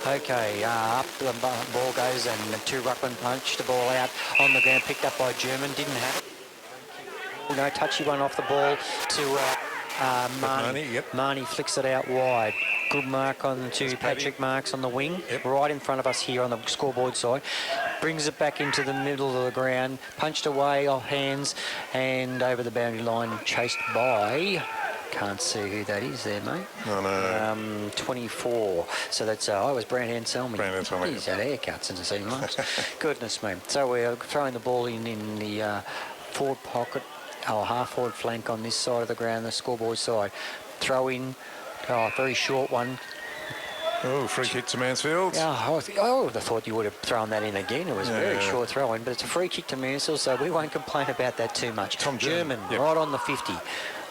Okay, up the ball goes and the two ruckman punch the ball out on the ground, picked up by German, didn't have it. No, touchy one off the ball to Marnie. Yep. Marnie flicks it out wide. Good mark on to Patrick Marks on the wing, right in front of us here on the scoreboard side. Brings it back into the middle of the ground, punched away off hands and over the boundary line, chased by... Can't see who that is there, mate. No. 24. So that's, it was Brandon Selmy. Selmy. He's had haircuts in the scene, marks. Goodness me. So we're throwing the ball in the forward pocket, half forward flank on this side of the ground, the scoreboard side. Throw in, very short one. Oh, free kick to Mansfield. I thought you would have thrown that in again. It was a very short throw in, but it's a free kick to Mansfield, so we won't complain about that too much. Tom German, right on the 50,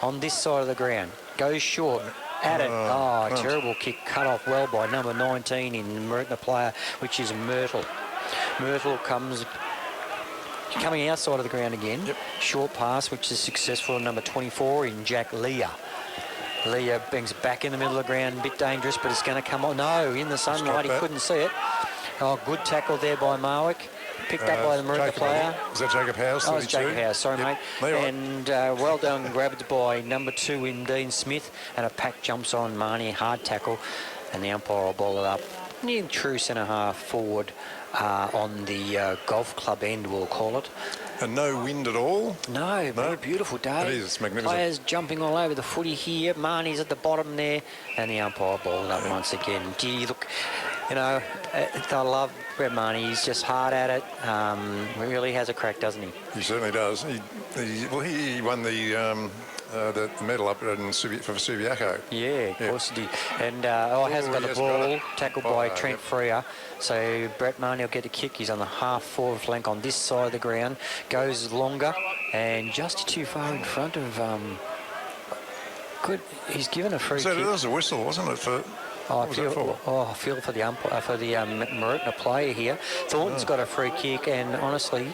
on this side of the ground. Goes short. At it. Terrible kick. Cut off well by number 19 in Mooroopna player, which is Myrtle. Myrtle coming outside of the ground again. Short pass, which is successful. Number 24 in Jack Leah. Leah brings it back in the middle of the ground, a bit dangerous, but it's going to come on. No, in the sunlight, he couldn't see it. Good tackle there by Marwick. Picked up by the Mooroopna player. Is that Jacob House? Oh, it's Jacob House, sorry, mate. And well done, grabbed by number 2 in Dean Smith, and a pack jumps on Marnie, hard tackle, and the umpire will ball it up. Near true centre-half forward on the golf club end, we'll call it. And no wind at all? No, very beautiful day. It is, it's magnificent. Players jumping all over the footy here. Marnie's at the bottom there, and the umpire balled up once again. Gee, look, I love Brett Marnie. He's just hard at it. Really has a crack, doesn't he? He certainly does. He won the medal up for Subiaco. Yeah, of course he did. And hasn't got the ball, tackled by Trent Freer. So Brett Marnie will get a kick. He's on the half forward flank on this side of the ground. Goes longer and just too far in front of... good. He's given a free kick. So it was a whistle, wasn't it? I feel for the umpire, for the Mooroopna player here. Thornton's got a free kick, and honestly,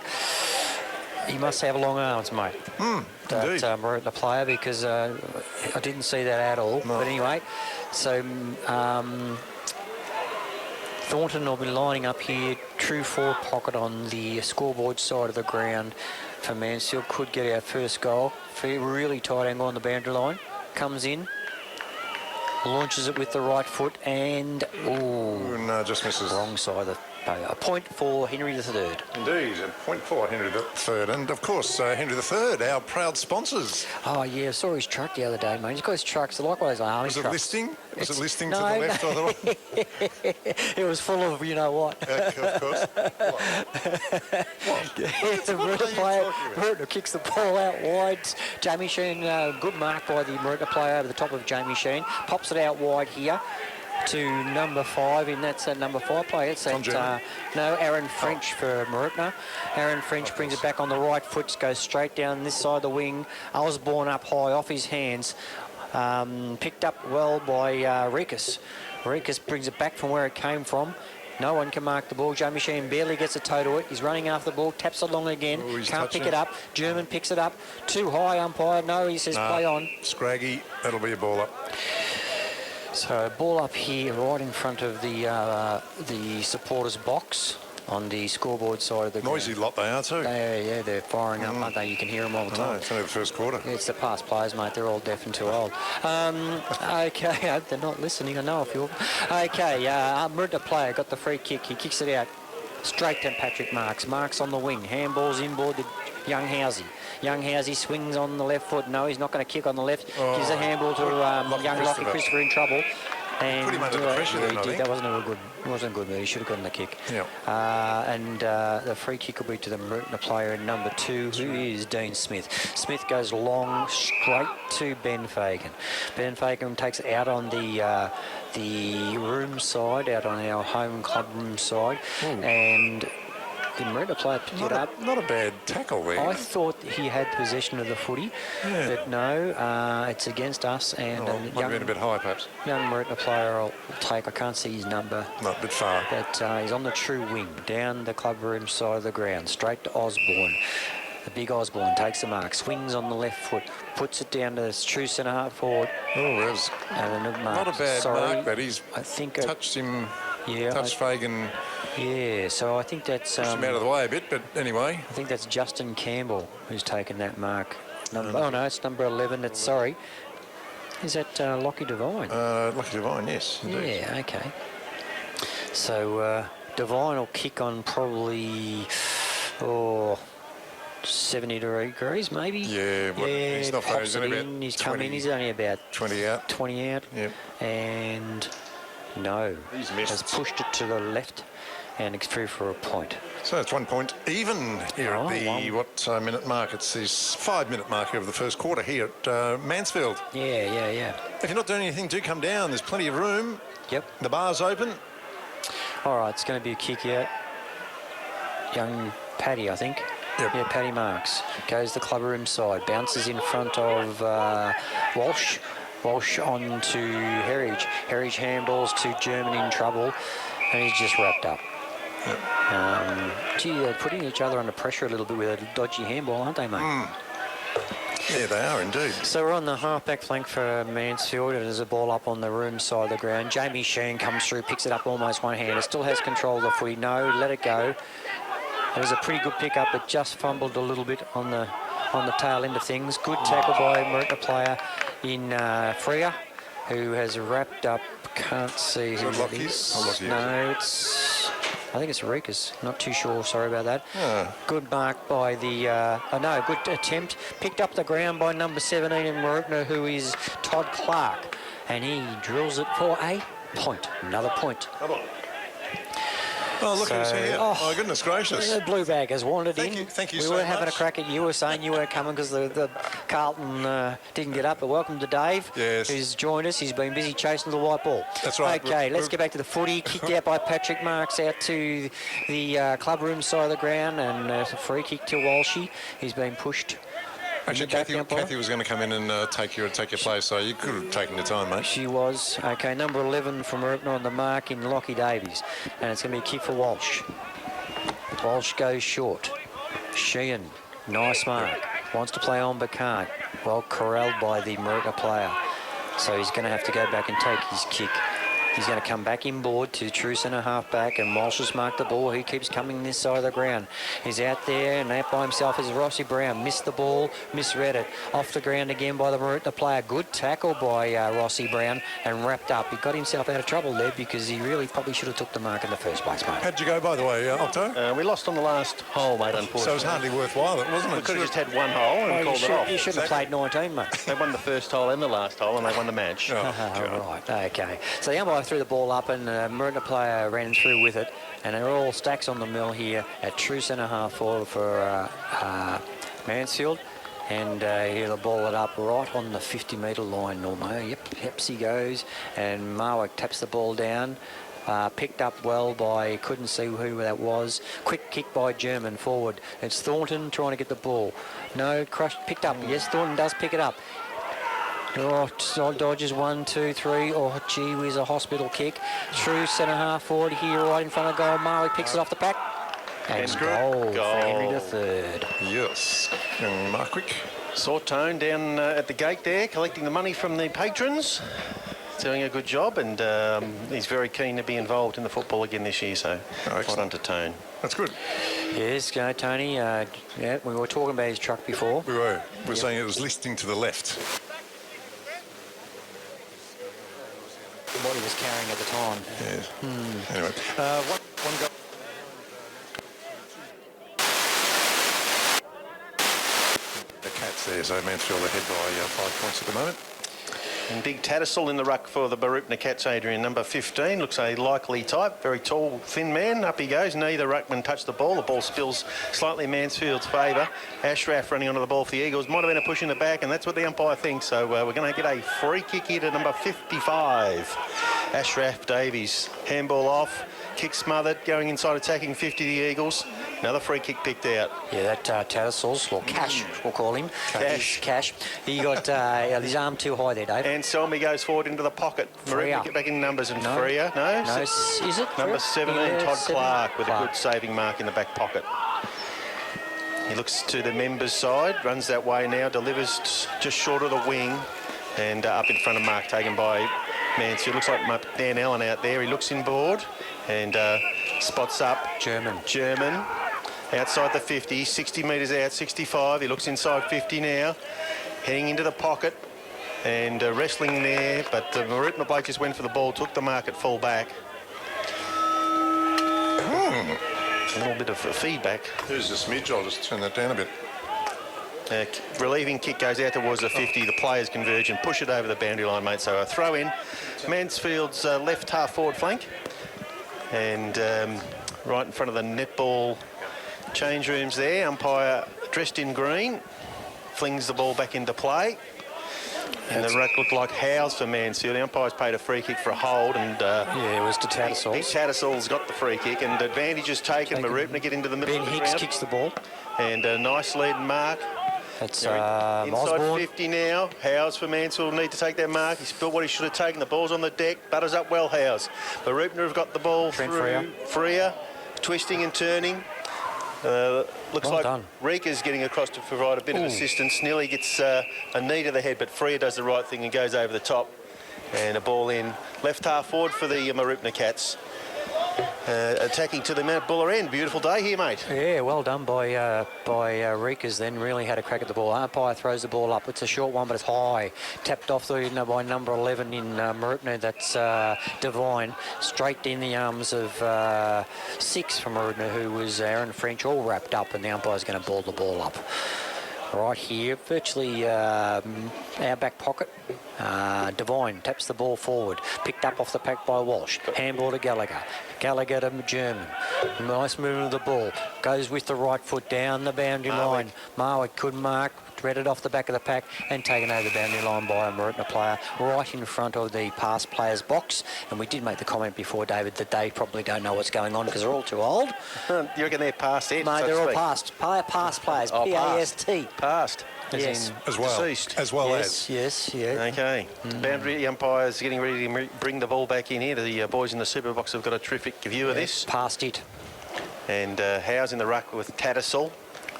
he must have long arms, mate. That Mooroopna player, because I didn't see that at all. No. But anyway, so Thornton will be lining up here, true forward pocket on the scoreboard side of the ground for Mansfield. Could get our first goal. Really tight angle on the boundary line. Comes in. Launches it with the right foot and... no, just misses. Wrong side of the... A point for Henry III. Indeed, a point for Henry III. And, of course, Henry III, our proud sponsors. Oh, yeah, I saw his truck the other day, mate. He's got his trucks, likewise army trucks. Was it listing to the left or the right? It was full of you-know-what. Of course. Mooroopna kicks the ball out wide. Jamie Sheen, good mark by the Mooroopna player over the top of Jamie Sheen. Pops it out wide here to number 5, and that's a number 5 player. It's that, Aaron French for Mooroopna. Aaron French brings it back on the right foot, goes straight down this side of the wing. Osborne up high off his hands. Picked up well by Rikus. Rikus brings it back from where it came from. No one can mark the ball. Jamie Sheen barely gets a toe to it. He's running after the ball, taps it along again. Can't pick it up. German picks it up. Too high, umpire. No, he says play on. Scraggy, that'll be a ball up. So ball up here right in front of the supporters box on the scoreboard side of the ground. Noisy lot they are too. They're firing up, aren't they? You can hear them all the time. It's only the first quarter. Yeah, it's the past players, mate. They're all deaf and too old. Okay, I hope they're not listening. I know a few of them. Okay, Mooroopna player got the free kick. He kicks it out straight to Patrick Marks. Marks on the wing. Handballs inboard to Young Housey. Young Housey swings on the left foot. No, he's not going to kick on the left. Gives a handball to young Lockie Christopher in trouble. And pretty much under pressure then, I think. That wasn't a good. It wasn't a good move. He should have gotten the kick. Yeah. And the free kick will be to the Mooroopna player in number 2, who is Dean Smith. Smith goes long, straight to Ben Fagan. Ben Fagan takes it out on the room side, out on our home club room side, and the Mooroopna player picked it up. Not a bad tackle there. I thought he had possession of the footy, but no, it's against us. And might have been a bit high, perhaps. Young Mooroopna player will take. I can't see his number. Not a bit far. But he's on the true wing, down the club room side of the ground, straight to Osborne. The big Osborne takes the mark, swings on the left foot, puts it down to the true centre half forward. Oh, that was not a bad mark, but he's touched him, touched Fagan. Yeah, so I think that's... pushed him out of the way a bit, but anyway. I think that's Justin Campbell who's taken that mark. Oh, no, it's number 11. It's, sorry. Is that Lockie Devine? Lockie Devine, yes, indeed. Yeah, okay. So Devine will kick on probably... 70 degrees, maybe. Yeah, well, he's not pops it in. He's come in. He's only about 20 out. 20 out. Yep. And no, he's missed. Has pushed it to the left, and it's through for a point. So it's 1 point even here at the minute mark? It's this 5-minute marker of the first quarter here at Mansfield. Yeah. If you're not doing anything, do come down. There's plenty of room. Yep. The bar's open. All right, it's going to be a kick out. Young Paddy, I think. Yep. Yeah, Paddy Marks. Goes the club room side. Bounces in front of Walsh. Walsh on to Herridge. Herridge handballs to German in trouble. And he's just wrapped up. Yep. Gee, they're putting each other under pressure a little bit with a dodgy handball, aren't they, mate? Yeah, they are indeed. So we're on the half-back flank for Mansfield, and there's a ball up on the room side of the ground. Jamie Sheen comes through, picks it up almost one-handed. Still has control of the footy. No, let it go. It was a pretty good pick-up, but just fumbled a little bit on the tail end of things. Good tackle by a Mooroopna player in Freya, who has wrapped up. Can't see who it is. No, I think it's Rikas. Not too sure. Sorry about that. Yeah. Good mark by the... good attempt. Picked up the ground by number 17 in Mooroopna, who is Todd Clark. And he drills it for a point. Another point. Come on. Oh, look who's here. Oh, goodness gracious. The blue bag has wandered in. Thank you we so much. were having a crack at you. We were saying you weren't coming because the Carlton didn't get up. But welcome to Dave, who's joined us. He's been busy chasing the white ball. That's right. Okay, let's get back to the footy. Kicked out by Patrick Marks out to the club room side of the ground, and a free kick to Walshy. He's been pushed. Actually, Kathy was going to come in and take your place, so you could have taken your time, mate. She was. Okay, number 11 from Mooroopna on the mark in Lockie Davies. And it's going to be a kick for Walsh. Walsh goes short. Sheehan, nice mark. Wants to play on but can't. Well corralled by the Mooroopna player. So he's going to have to go back and take his kick. He's going to come back inboard to true centre half back, and Walsh has marked the ball. He keeps coming this side of the ground. He's out there, and out by himself is Rossi Brown. Missed the ball, misread it. Off the ground again by the Mooroopna player. Good tackle by Rossi Brown, and wrapped up. He got himself out of trouble there because he really probably should have took the mark in the first place, mate. How'd you go, by the way, Octo? We lost on the last hole, mate, unfortunately. So it was hardly worthwhile, wasn't it? We could have just had one hole and called it off. You shouldn't have played 19, mate. They won the first hole and the last hole, and they won the match. Right, okay. So the umpire threw the ball up, and Mooroopna player ran through with it, and they're all stacks on the mill here at true centre half forward for Mansfield, and he'll ball it up right on the 50-metre line, Normo. Yep, Hepsy goes, and Marwick taps the ball down. Picked up well by, couldn't see who that was. Quick kick by German forward. It's Thornton trying to get the ball. No, crushed, picked up. Yes, Thornton does pick it up. Oh, dodges 1, 2, 3. Oh, gee whiz, a hospital kick. True centre half forward here, right in front of goal. Marley picks it off the pack. And goal for Henry III. Yes. And Markwick. Sawtone down at the gate there, collecting the money from the patrons. Doing a good job, and he's very keen to be involved in the football again this year, so well done to Tone. That's good. Yes, Tony. Yeah, we were talking about his truck before. We were. We were saying it was listing to the left. What he was carrying at the time. Yes. Anyway, one goal. The Cats there, so Mansfield ahead by 5 points at the moment. And big Tattersall in the ruck for the Mooroopna Cats, Adrian. Number 15, looks a likely type. Very tall, thin man. Up he goes. Neither ruckman touched the ball. The ball spills slightly in Mansfield's favour. Ashraf running onto the ball for the Eagles. Might have been a push in the back, and that's what the umpire thinks. So we're going to get a free kick here to number 55. Ashraf Davies. Handball off. Kick smothered. Going inside, attacking 50 the Eagles. Another free kick picked out. Yeah, that Tattersall's, or Cash, we'll call him. Cash. He got his arm too high there, Dave. And Selmy goes forward into the pocket. Mooroopna get back in numbers, and Freya. No, is it? Number 17, yeah, Todd Clark, with a good saving mark in the back pocket. He looks to the members' side, runs that way now, delivers just short of the wing, and up in front of mark taken by Mansfield. Looks like Dan Allen out there. He looks inboard and spots up German. Outside the 50, 60 metres out, 65. He looks inside 50 now, heading into the pocket and wrestling there, but the Mooroopna bloke just went for the ball, took the mark at full back. A little bit of feedback. There's a smidge. I'll just turn that down a bit. Relieving kick goes out towards the 50. The players converge and push it over the boundary line, mate. So a throw in. Mansfield's left half forward flank. And right in front of the netball change rooms there. Umpire dressed in green flings the ball back into play. And the ruck looked like Howes for Mansfield. The umpire's paid a free kick for a hold, and yeah, it was to Tattersall. Tattersall's got the free kick, and advantage is taken. Mooroopna get into the middle Ben of the Hicks ground. kicks the ball. And a nice lead mark. That's inside Osborne. 50 now. Howes for Mansfield need to take their mark. He's spilled what he should have taken. The ball's on the deck. Butters up well, Howes. Mooroopna have got the ball Trent through. Freer, twisting and turning. Looks well like done. Rika's getting across to provide a bit of assistance. Nearly gets a knee to the head, but Freer does the right thing and goes over the top. And a ball in. Left half forward for the Mooroopna Cats. Attacking to the Mount Buller end. Beautiful day here, mate. Yeah, well done by Rikas then. Really had a crack at the ball. Umpire throws the ball up. It's a short one, but it's high. Tapped off by number 11 in Mooroopna. That's Devine. Straight in the arms of 6 from Mooroopna, who was Aaron French, all wrapped up, and the umpire's going to ball the ball up. Right here, virtually our back pocket. Devine taps the ball forward. Picked up off the pack by Walsh. Handball to Gallagher. Gallagher to German. Nice movement of the ball. Goes with the right foot down the boundary line. Marwick could mark. Threaded off the back of the pack and taken over the boundary line by a Mooroopna player right in front of the pass player's box. And we did make the comment before, David, that they probably don't know what's going on because they're all too old. You reckon they're past it? No, they're all past. Past players. P-A-S-T. Past. Yes. As well. Deceased. As well Yes, yes, yeah. Okay. Boundary umpires getting ready to bring the ball back in here. The boys in the super box have got a terrific view of this. Past it. And Howes in the ruck with Tattersall.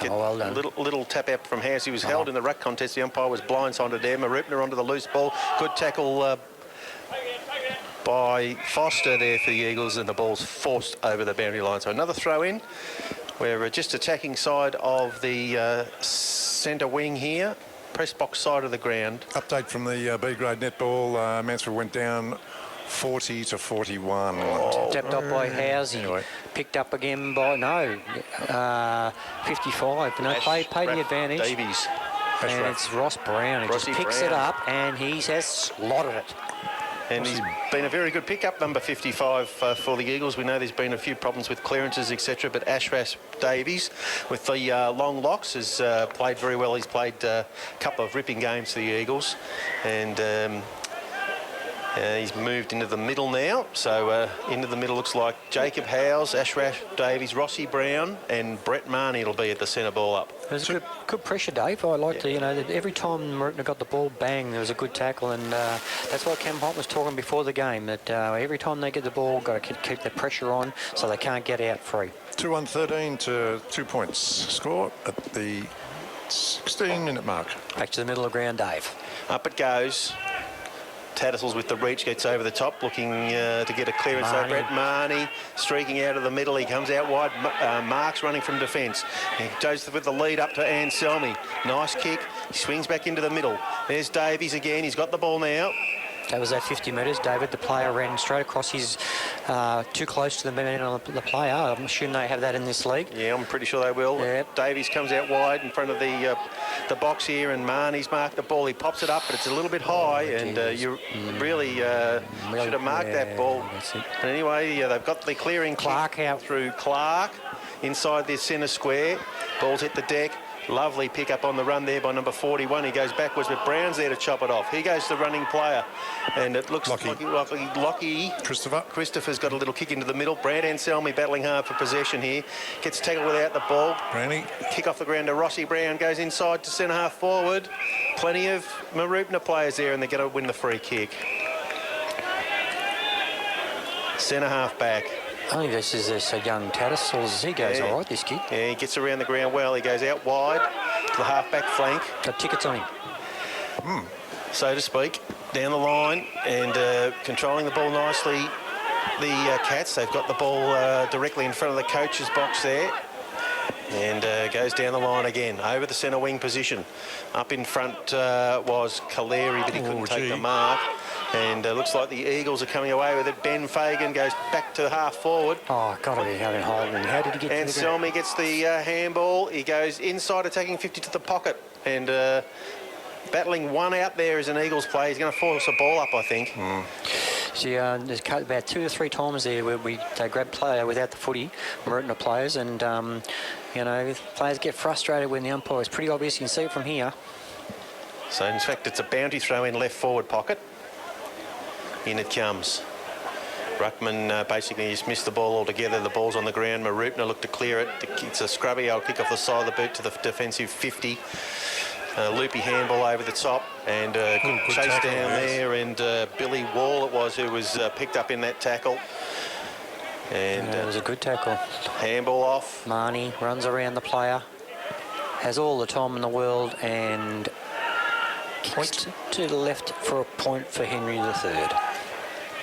Well done. Little tap out from Howes. He was held in the ruck contest. The umpire was blindsided there. Mooroopna onto the loose ball. Good tackle by Foster there for the Eagles, and the ball's forced over the boundary line. So another throw in. We're just attacking side of the centre wing here. Press box side of the ground. Update from the B grade netball. Mansfield went down 40 to 41. Tapped up by Housey. Anyway. Picked up again by 55. No, paid the advantage. Davies. And it's Ross Brown. He just Rossi picks Brown. it up and he has slotted it. And he's been a very good pickup, number 55 for the Eagles. We know there's been a few problems with clearances, etc. But Ashras Davies, with the long locks, has played very well. He's played a couple of ripping games for the Eagles. And he's moved into the middle now. So into the middle looks like Jacob Howes, Ashras Davies, Rossi Brown and Brett Marnie will be at the centre ball up. It was good pressure, Dave. I like to, that every time Mooroopna got the ball, bang, there was a good tackle, and that's what Cam Holt was talking before the game, that every time they get the ball, got to keep the pressure on so they can't get out free. 2-1-13 to 2 points score at the 16-minute mark. Back to the middle of the ground, Dave. Up it goes. Tattersall's with the reach, gets over the top, looking to get a clearance. So Brett Marnie streaking out of the middle. He comes out wide. Mark's running from defence. He goes with the lead up to Anselmi. Nice kick. He swings back into the middle. There's Davies again. He's got the ball now. That was at 50 metres, David. The player ran straight across his too close to the man on the player. I'm assuming they have that in this league. Yeah, I'm pretty sure they will. Yep. Davies comes out wide in front of the box here, and Marnie's marked the ball. He pops it up, but it's a little bit high, and you really should have marked that ball. That's it. But anyway, they've got the clearing Clark out through Clark inside their centre square. Ball's hit the deck. Lovely pick up on the run there by number 41. He goes backwards, but Brown's there to chop it off. He goes to the running player, and it looks like Lockie. Christopher's got a little kick into the middle. Brad Anselmi battling hard for possession here. Gets tackled without the ball. Brownie. Kick off the ground to Rossi Brown. Goes inside to centre half forward. Plenty of Mooroopna players there, and they're going to win the free kick. centre half back. I think this is this young Tattersall. He goes all right, this kid. Yeah, he gets around the ground well. He goes out wide to the half-back flank. Got tickets on him. So to speak, down the line and controlling the ball nicely. The Cats, they've got the ball directly in front of the coach's box there. And goes down the line again, over the centre wing position. Up in front was Kaleri, but he couldn't take the mark. And looks like the Eagles are coming away with it. Ben Fagan goes back to the half forward. Oh, got to be having Holden. How did he get to the ground? Anselmi gets the handball. He goes inside, attacking 50 to the pocket. And battling one out there as an Eagles play. He's going to force a ball up, I think. See, there's about 2 or 3 times there where they grab player without the footy, Mooroopna players, and, you know, players get frustrated when the umpire is pretty obvious. You can see it from here. So, in fact, it's a bounty throw in left forward pocket. In it comes. Ruckman basically just missed the ball altogether. The ball's on the ground. Mooroopna looked to clear it. It's a scrubby old kick off the side of the boot to the defensive 50. Loopy handball over the top and good chase tackle, down there, and Billy Wall it was who was picked up in that tackle. And it was a good tackle. Handball off. Marnie runs around the player, has all the time in the world, and kicks to the left for a point for Henry III.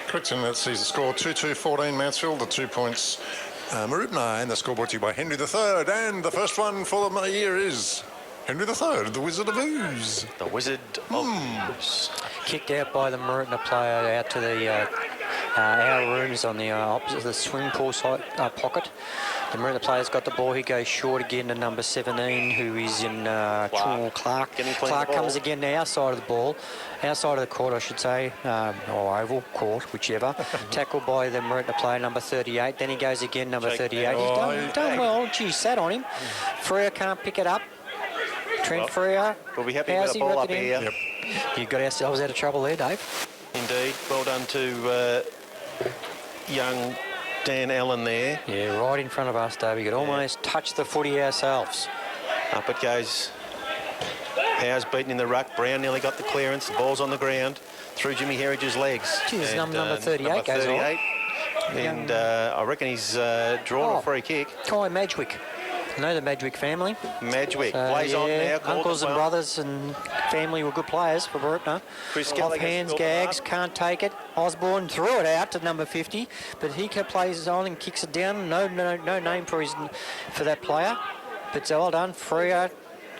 Correct, and that sees the score 2-2-14 Mansfield. The 2 points Mooroopna, and the score brought to you by Henry III. And the first one for the year is Henry III, the Wizard of Ooze. The Wizard of Ooze. Kicked out by the Mooroopna player out to the our rooms on the opposite of the swimming pool side, pocket. The Mooroopna player's got the ball. He goes short again to number 17, who is in Clark. Clark comes again to our side of the ball, our side of the court, I should say, or oval court, whichever. Tackled by the Mooroopna player, number 38. Then he goes again, number 38. He's done well. Gee, sat on him. Frere can't pick it up. Trent Frere. We'll be happy with the ball up here. Yep. You got ourselves out of trouble there, Dave. Indeed. Well done to young Dan Allen there. Yeah, right in front of us, Dave. We could almost touch the footy ourselves. Up it goes. Howe's beaten in the ruck. Brown nearly got the clearance. The ball's on the ground through Jimmy Herridge's legs. Geez, number 38 number goes 38. On. And I reckon he's drawn a free kick. Kai Madgwick. I know the Madgwick family. Madgwick plays on now. Uncles and brothers and family were good players for Mooroopna. Off hands, Gags, can't take it. Osborne threw it out to number 50, but he plays on and kicks it down. No name for that player. But well done. Frere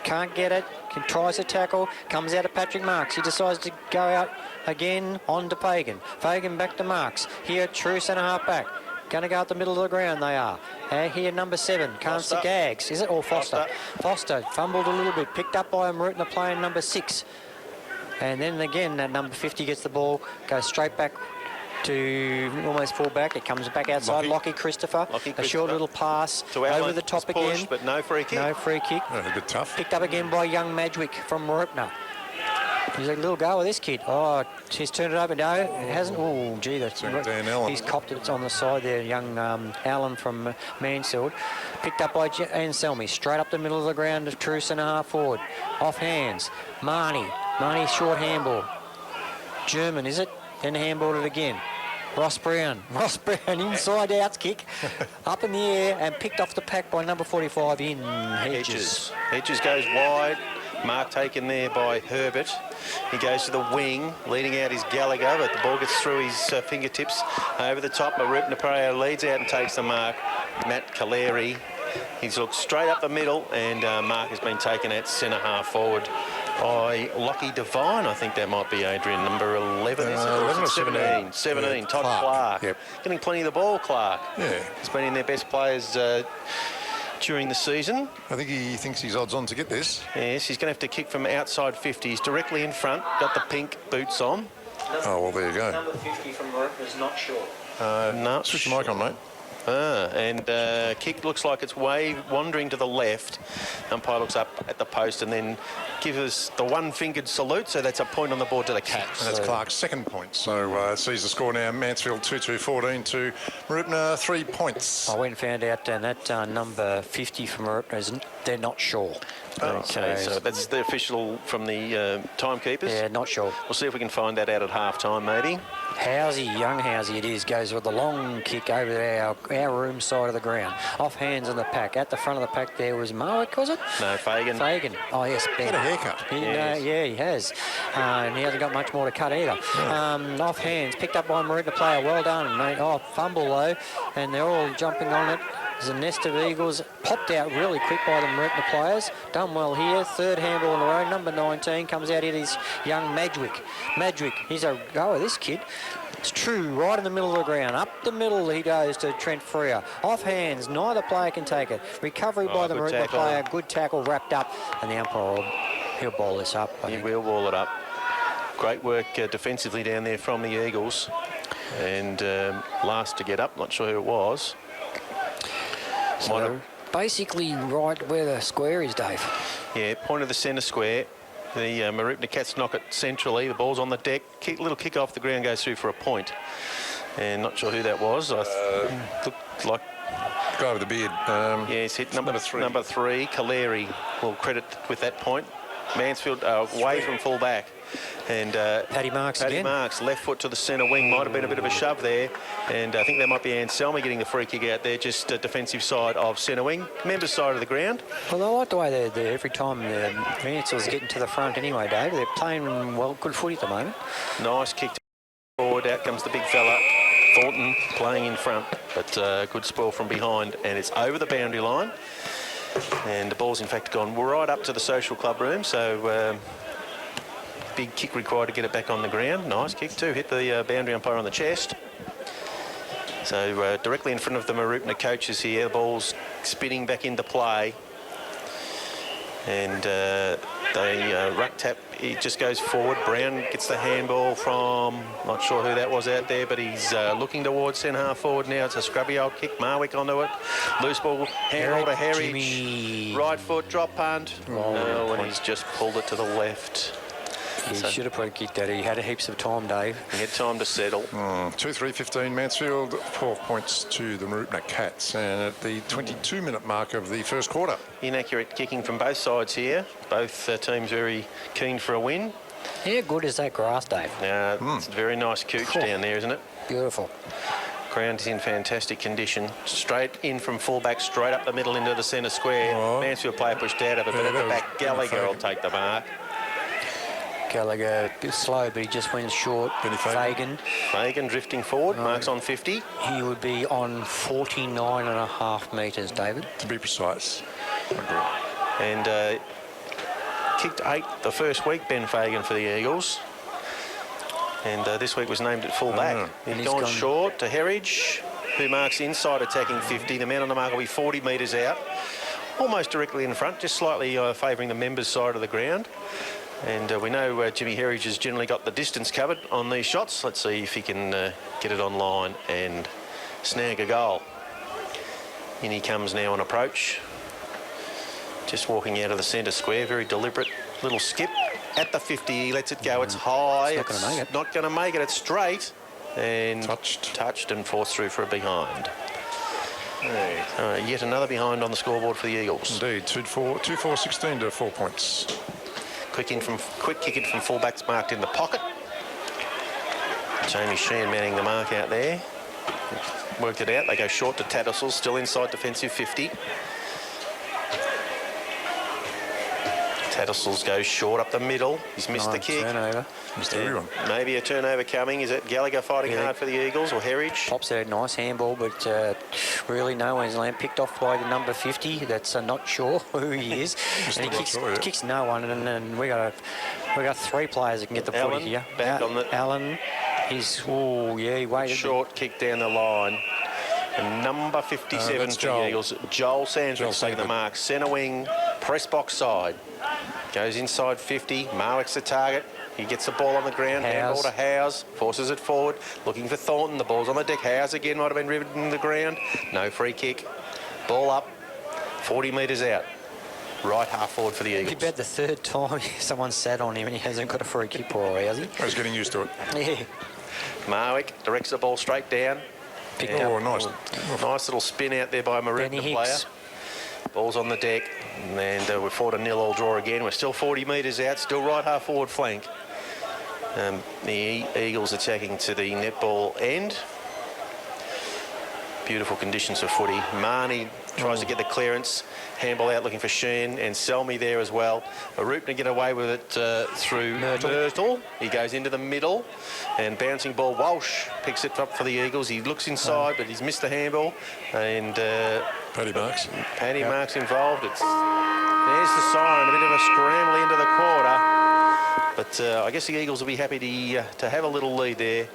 can't get it. Tries to tackle. Comes out of Patrick Marks. He decides to go out again on to Fagan. Fagan back to Marks. Here, true centre half back. Going to go up the middle of the ground, they are. Here, number 7, can't see Gags, is it? Or Foster. Foster fumbled a little bit, picked up by Mooroopna player number 6. And then again, that number 50 gets the ball, goes straight back to almost full back. It comes back outside. Lockie Christopher. A short little pass over the top again. But no free kick. No free kick. A bit tough. Picked up again by young Madgwick from Mooroopna. He's a little go with this kid. Oh, he's turned it over. No, it hasn't. Oh, gee, that's Dan Allen. He's copped it. It's on the side there. Young Allen from Mansfield. Picked up by Anselmi. Straight up the middle of the ground. True centre half forward. Off hands. Marnie short handball. German, is it? Then handballed it again. Ross Brown inside outs kick up in the air and picked off the pack by number 45 in Hedges. Hedges goes wide. Mark taken there by Herbert. He goes to the wing, leading out his Gallagher, but the ball gets through his fingertips over the top. Mooroopna player leads out and takes the mark. Matt Kaleri. He's looked straight up the middle, and Mark has been taken at centre half forward by Lockie Devine. I think that might be Adrian, number 11. 11 or 17. 17, Todd Clark. Yep. Getting plenty of the ball, Clark. Yeah. He's been in their best players during the season. I think he thinks he's odds on to get this. Yes, he's going to have to kick from outside 50. He's directly in front, got the pink boots on. Oh, well, there you go. Number 50 from Mooroopna is not sure. No. Switch your mic on, mate. Kick looks like it's wandering to the left. Umpire looks up at the post and then gives us the one-fingered salute, so that's a point on the board to the Cats. And that's Clark's second point. So sees the score now. Mansfield 2-2-14 to Mooroopna 3 points. I went and found out that number 50 from Mooroopna is They're not sure. Okay, so that's the official from the timekeepers. Yeah, not sure. We'll see if we can find that out at half-time, maybe. Housey, young Housey it is, goes with the long kick over our room side of the ground. Off hands in the pack. At the front of the pack there was Marwick, was it? No, Fagan. Fagan. Oh, yes, Ben. Got a haircut. Yes. Yeah, he has. And he hasn't got much more to cut either. Off hands, picked up by Mooroopna player. Well done, mate. Oh, fumble though. And they're all jumping on it. There's a nest of eagles. Popped out really quick by the Mooroopna players. Done well here. Third handball in a row. Number 19 comes out here. Is young Madgwick. He's a goer, this kid. It's true, right in the middle of the ground. Up the middle he goes to Trent Freer. Off hands, neither player can take it. Recovery by the Mooroopna player. Good tackle, wrapped up. And the umpire, he'll ball this up. He will ball it up. Great work defensively down there from the Eagles. And last to get up, not sure who it was. So basically right where the square is, Dave. Yeah, point of the centre square. The Mooroopna Cats knock it centrally. The ball's on the deck. Little kick off the ground goes through for a point. And not sure who that was. Looked like... Guy with the beard. Yeah, he's hit number 3. Number 3, Kaleri. Will credit with that point. Mansfield away from full back. And Paddy Marks again. Marks, left foot to the centre wing. Might have been a bit of a shove there. And I think that might be Anselmi getting the free kick out there. Just defensive side of centre wing. Members side of the ground. Well, I like the way they're there every time the Mansfield's getting to the front anyway, Dave. They're playing, well, good footy at the moment. Nice kick forward. Out comes the big fella. Thornton playing in front. But good spoil from behind. And it's over the boundary line. And the ball's, in fact, gone right up to the social club room. So... big kick required to get it back on the ground. Nice kick too. Hit the boundary umpire on the chest. So directly in front of the Mooroopna coaches here. The ball's spinning back into play. And the ruck tap, it just goes forward. Brown gets the handball from, not sure who that was out there, but he's looking towards centre half forward now. It's a scrubby old kick. Marwick onto it. Loose ball, handball to Herridge. Right foot, drop punt. Oh, and he's just pulled it to the left. He should have put a kick that. He had heaps of time, Dave. He had time to settle. 2-3-15 Mansfield, 12 points to the Mooroopna Cats. And at the 22-minute mark of the first quarter. Inaccurate kicking from both sides here. Both teams very keen for a win. How good is that grass, Dave? It's a very nice cooch down there, isn't it? Beautiful. Ground is in fantastic condition. Straight in from fullback, straight up the middle into the centre square. Mansfield player pushed out of it, but at the back, Gallagher will take the mark. Gallagher slow, but he just went short. Fagan drifting forward, marks on 50. He would be on 49.5 metres, David. To be precise. And kicked 8 the first week, Ben Fagan for the Eagles. And this week was named at full back. He's gone short to Herridge, who marks inside attacking 50. The man on the mark will be 40 metres out. Almost directly in front, just slightly favouring the members' side of the ground. And we know Jimmy Herridge has generally got the distance covered on these shots. Let's see if he can get it online and snag a goal. In he comes now on approach. Just walking out of the centre square, very deliberate little skip. At the 50, he lets it go. It's high. It's not going to make it. It's straight. And touched and forced through for a behind. Yet another behind on the scoreboard for the Eagles. Indeed, 2-4-16 to 4 points. Quick kick in from fullbacks marked in the pocket. Jamie Sheehan manning the mark out there. Worked it out. They go short to Tattersall, still inside defensive 50. Tattersalls goes short up the middle. He's missed the kick. Turnover. Missed everyone. Maybe a turnover coming. Is it Gallagher fighting hard for the Eagles or Herridge? Pops out a nice handball, but really no one's land. Picked off by the number 50. That's not sure who he is. And he kicks no one. And we got 3 players that can get the footy here. Allen. He's he waited. Short kick down the line. And number 57 for the Eagles, Joel Sandford's taking the mark. Centre wing, press box side. Goes inside 50. Marwick's the target. He gets the ball on the ground. Handball to Howes. Forces it forward. Looking for Thornton. The ball's on the deck. Howes again might have been riveted in the ground. No free kick. Ball up. 40 metres out. Right half forward for the Eagles. About the third time someone sat on him and he hasn't got a free kick, poor has he? He's getting used to it. Yeah. Marwick directs the ball straight down. Nice. Nice little spin out there by a Mooroopna player. Ball's on the deck, and we're 4-0 all draw again. We're still 40 metres out, still right half forward flank. The Eagles attacking to the netball end. Beautiful conditions for footy. Marnie tries to get the clearance. Handball out looking for Sheen, and Selmy there as well. Mooroopna get away with it through Myrtle. He goes into the middle, and bouncing ball. Walsh picks it up for the Eagles. He looks inside, but he's missed the handball. And Paddy Marks. Paddy Marks involved. There's the siren, a bit of a scramble into the quarter. But I guess the Eagles will be happy to have a little lead there.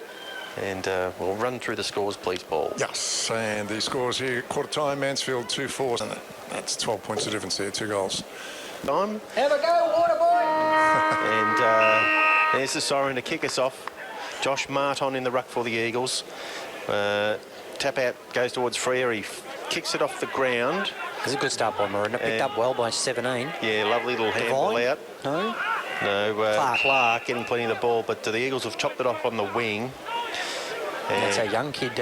And we'll run through the scores, please, Paul. Yes, and the scores here, quarter time, Mansfield 2-4, and that's 12 points of difference there, 2 goals. Time. Have a go, water boy! And there's the siren to kick us off. Josh Marton in the ruck for the Eagles. Tap out goes towards Freer. He kicks it off the ground. It's a good start by Mooroopna. Picked up well by 17. Yeah, lovely little handball out. No? No, Clark getting plenty of the ball, but the Eagles have chopped it off on the wing. That's a young kid,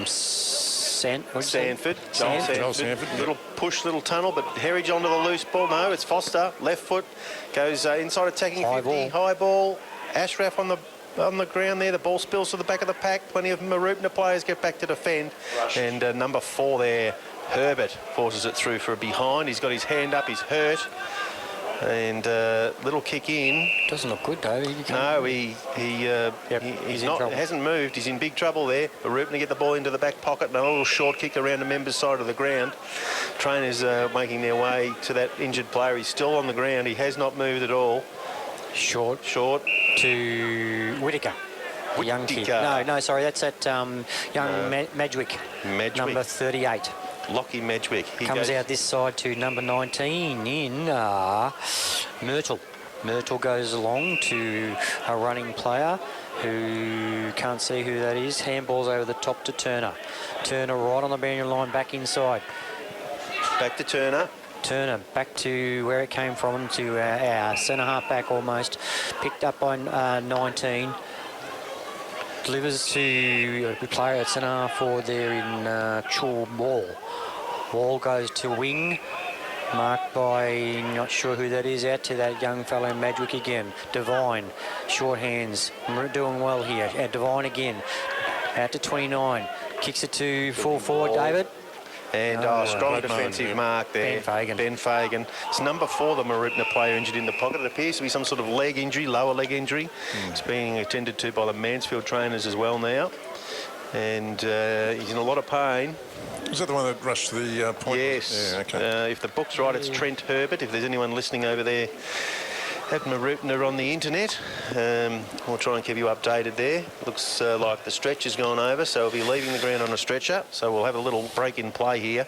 Sanford. Joel Sanford. Little push, little tunnel, but Herridge onto the loose ball. No, it's Foster. Left foot goes inside attacking. High ball. Ashraf on the ground there. The ball spills to the back of the pack. Plenty of Mooroopna players get back to defend. And number 4 there, Herbert, forces it through for a behind. He's got his hand up. He's hurt. And little kick in. Doesn't look good though. No, he's not. Hasn't moved. He's in big trouble there. Mooroopna get the ball into the back pocket. And a little short kick around the member's side of the ground. Trainers making their way to that injured player. He's still on the ground. He has not moved at all. Short to Whittaker. Young kid. No, sorry, that's that young Madgwick. Number 38. Lockie Medgwick. He comes out this side to number 19 in Myrtle. Myrtle goes along to a running player who can't see who that is. Handballs over the top to Turner. Turner right on the boundary line, back inside. Back to Turner. Turner back to where it came from, to our centre half back almost. Picked up by 19. Delivers to the player at centre half forward there in Chaw Wall. Wall goes to wing, marked by not sure who that is, out to that young fellow Madgwick again. Devine, short hands, doing well here. Devine again, out to 29, kicks it to full forward, David. And strong defensive mark there. Ben Fagan. It's number 4, the Mooroopna player injured in the pocket. It appears to be some sort of leg injury, lower leg injury. It's being attended to by the Mansfield trainers as well now. And he's in a lot of pain. Is that the one that rushed the point? Yes. Yeah, okay. If the book's right, it's Trent Herbert. If there's anyone listening over there at Mooroopna on the internet, we'll try and keep you updated there. Looks like the stretcher's gone over, so he'll be leaving the ground on a stretcher. So we'll have a little break in play here.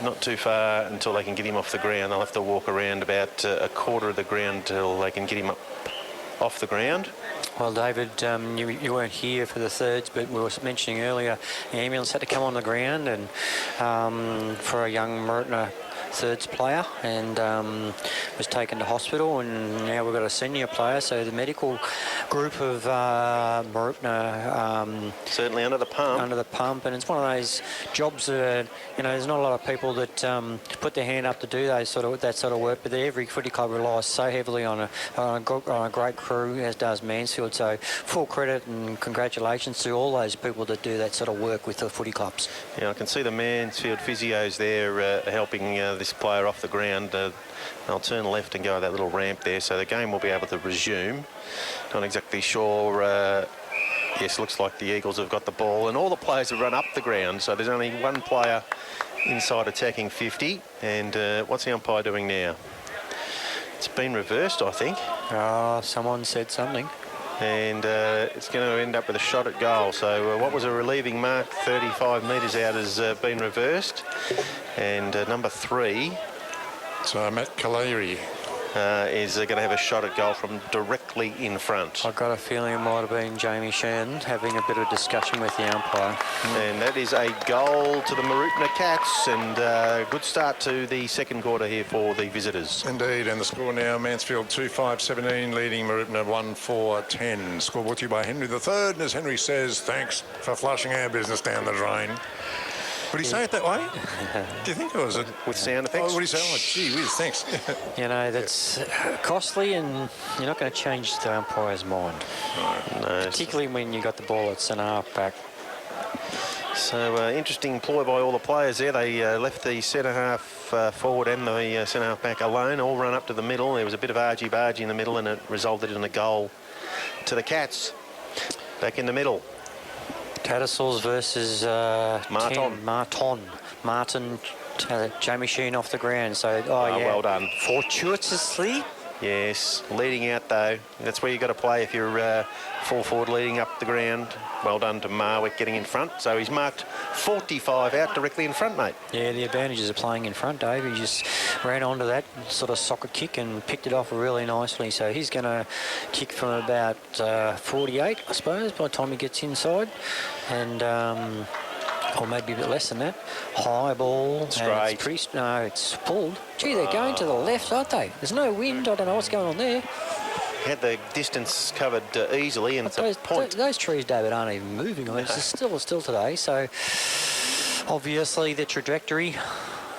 Not too far until they can get him off the ground. They'll have to walk around about a quarter of the ground till they can get him up off the ground. Well, David, you weren't here for the thirds, but we were mentioning earlier, the ambulance had to come on the ground and for a young Mooroopna thirds player, and was taken to hospital, and now we've got a senior player. So the medical group of Mooroopna certainly under the pump, and it's one of those jobs that there's not a lot of people that put their hand up to do that sort of work, but every footy club relies so heavily on a great crew, as does Mansfield. So full credit and congratulations to all those people that do that sort of work with the footy clubs. Yeah, I can see the Mansfield physios there helping this player off the ground. They'll turn left and go that little ramp there, so the game will be able to resume. Not exactly sure. Yes, looks like the Eagles have got the ball, and all the players have run up the ground, so there's only one player inside attacking 50. And what's the umpire doing now? It's been reversed, I think. Someone said something. And it's going to end up with a shot at goal. So what was a relieving mark 35 metres out has been reversed. And number 3... So Matt Kaleri is going to have a shot at goal from directly in front. I've got a feeling it might have been Jamie Shannon having a bit of discussion with the umpire. And that is a goal to the Mooroopna Cats, and a good start to the second quarter here for the visitors. Indeed, and the score now, Mansfield 2-5-17, leading Mooroopna 1-4-10. Score brought to you by Henry III, and as Henry says, thanks for flushing our business down the drain. Would he say it that way? Do you think, or was it With sound effects? Oh, would he say? Oh, gee whiz, thanks. You know, that's costly, and you're not going to change the umpire's mind. No. Particularly when you got the ball at centre half back. So interesting ploy by all the players there. They left the centre half forward and the centre half back alone, all run up to the middle. There was a bit of argy-bargy in the middle, and it resulted in a goal to the Cats. Back in the middle. Tattersall's versus Martin, Jamie Sheen off the ground. So, well done. Fortuitously. Yes, leading out though. That's where you've got to play if you're full forward leading up the ground. Well done to Marwick getting in front. So he's marked 45 out directly in front, mate. Yeah, the advantages of playing in front, Dave. He just ran onto that sort of soccer kick and picked it off really nicely. So he's going to kick from about 48, I suppose, by the time he gets inside. And... or maybe a bit less than that. High ball. Straight. It's pulled. Gee, they're going to the left, aren't they? There's no wind. I don't know what's going on there. Had the distance covered easily, and it's a point. Those trees, David, aren't even moving. It's still today. So obviously the trajectory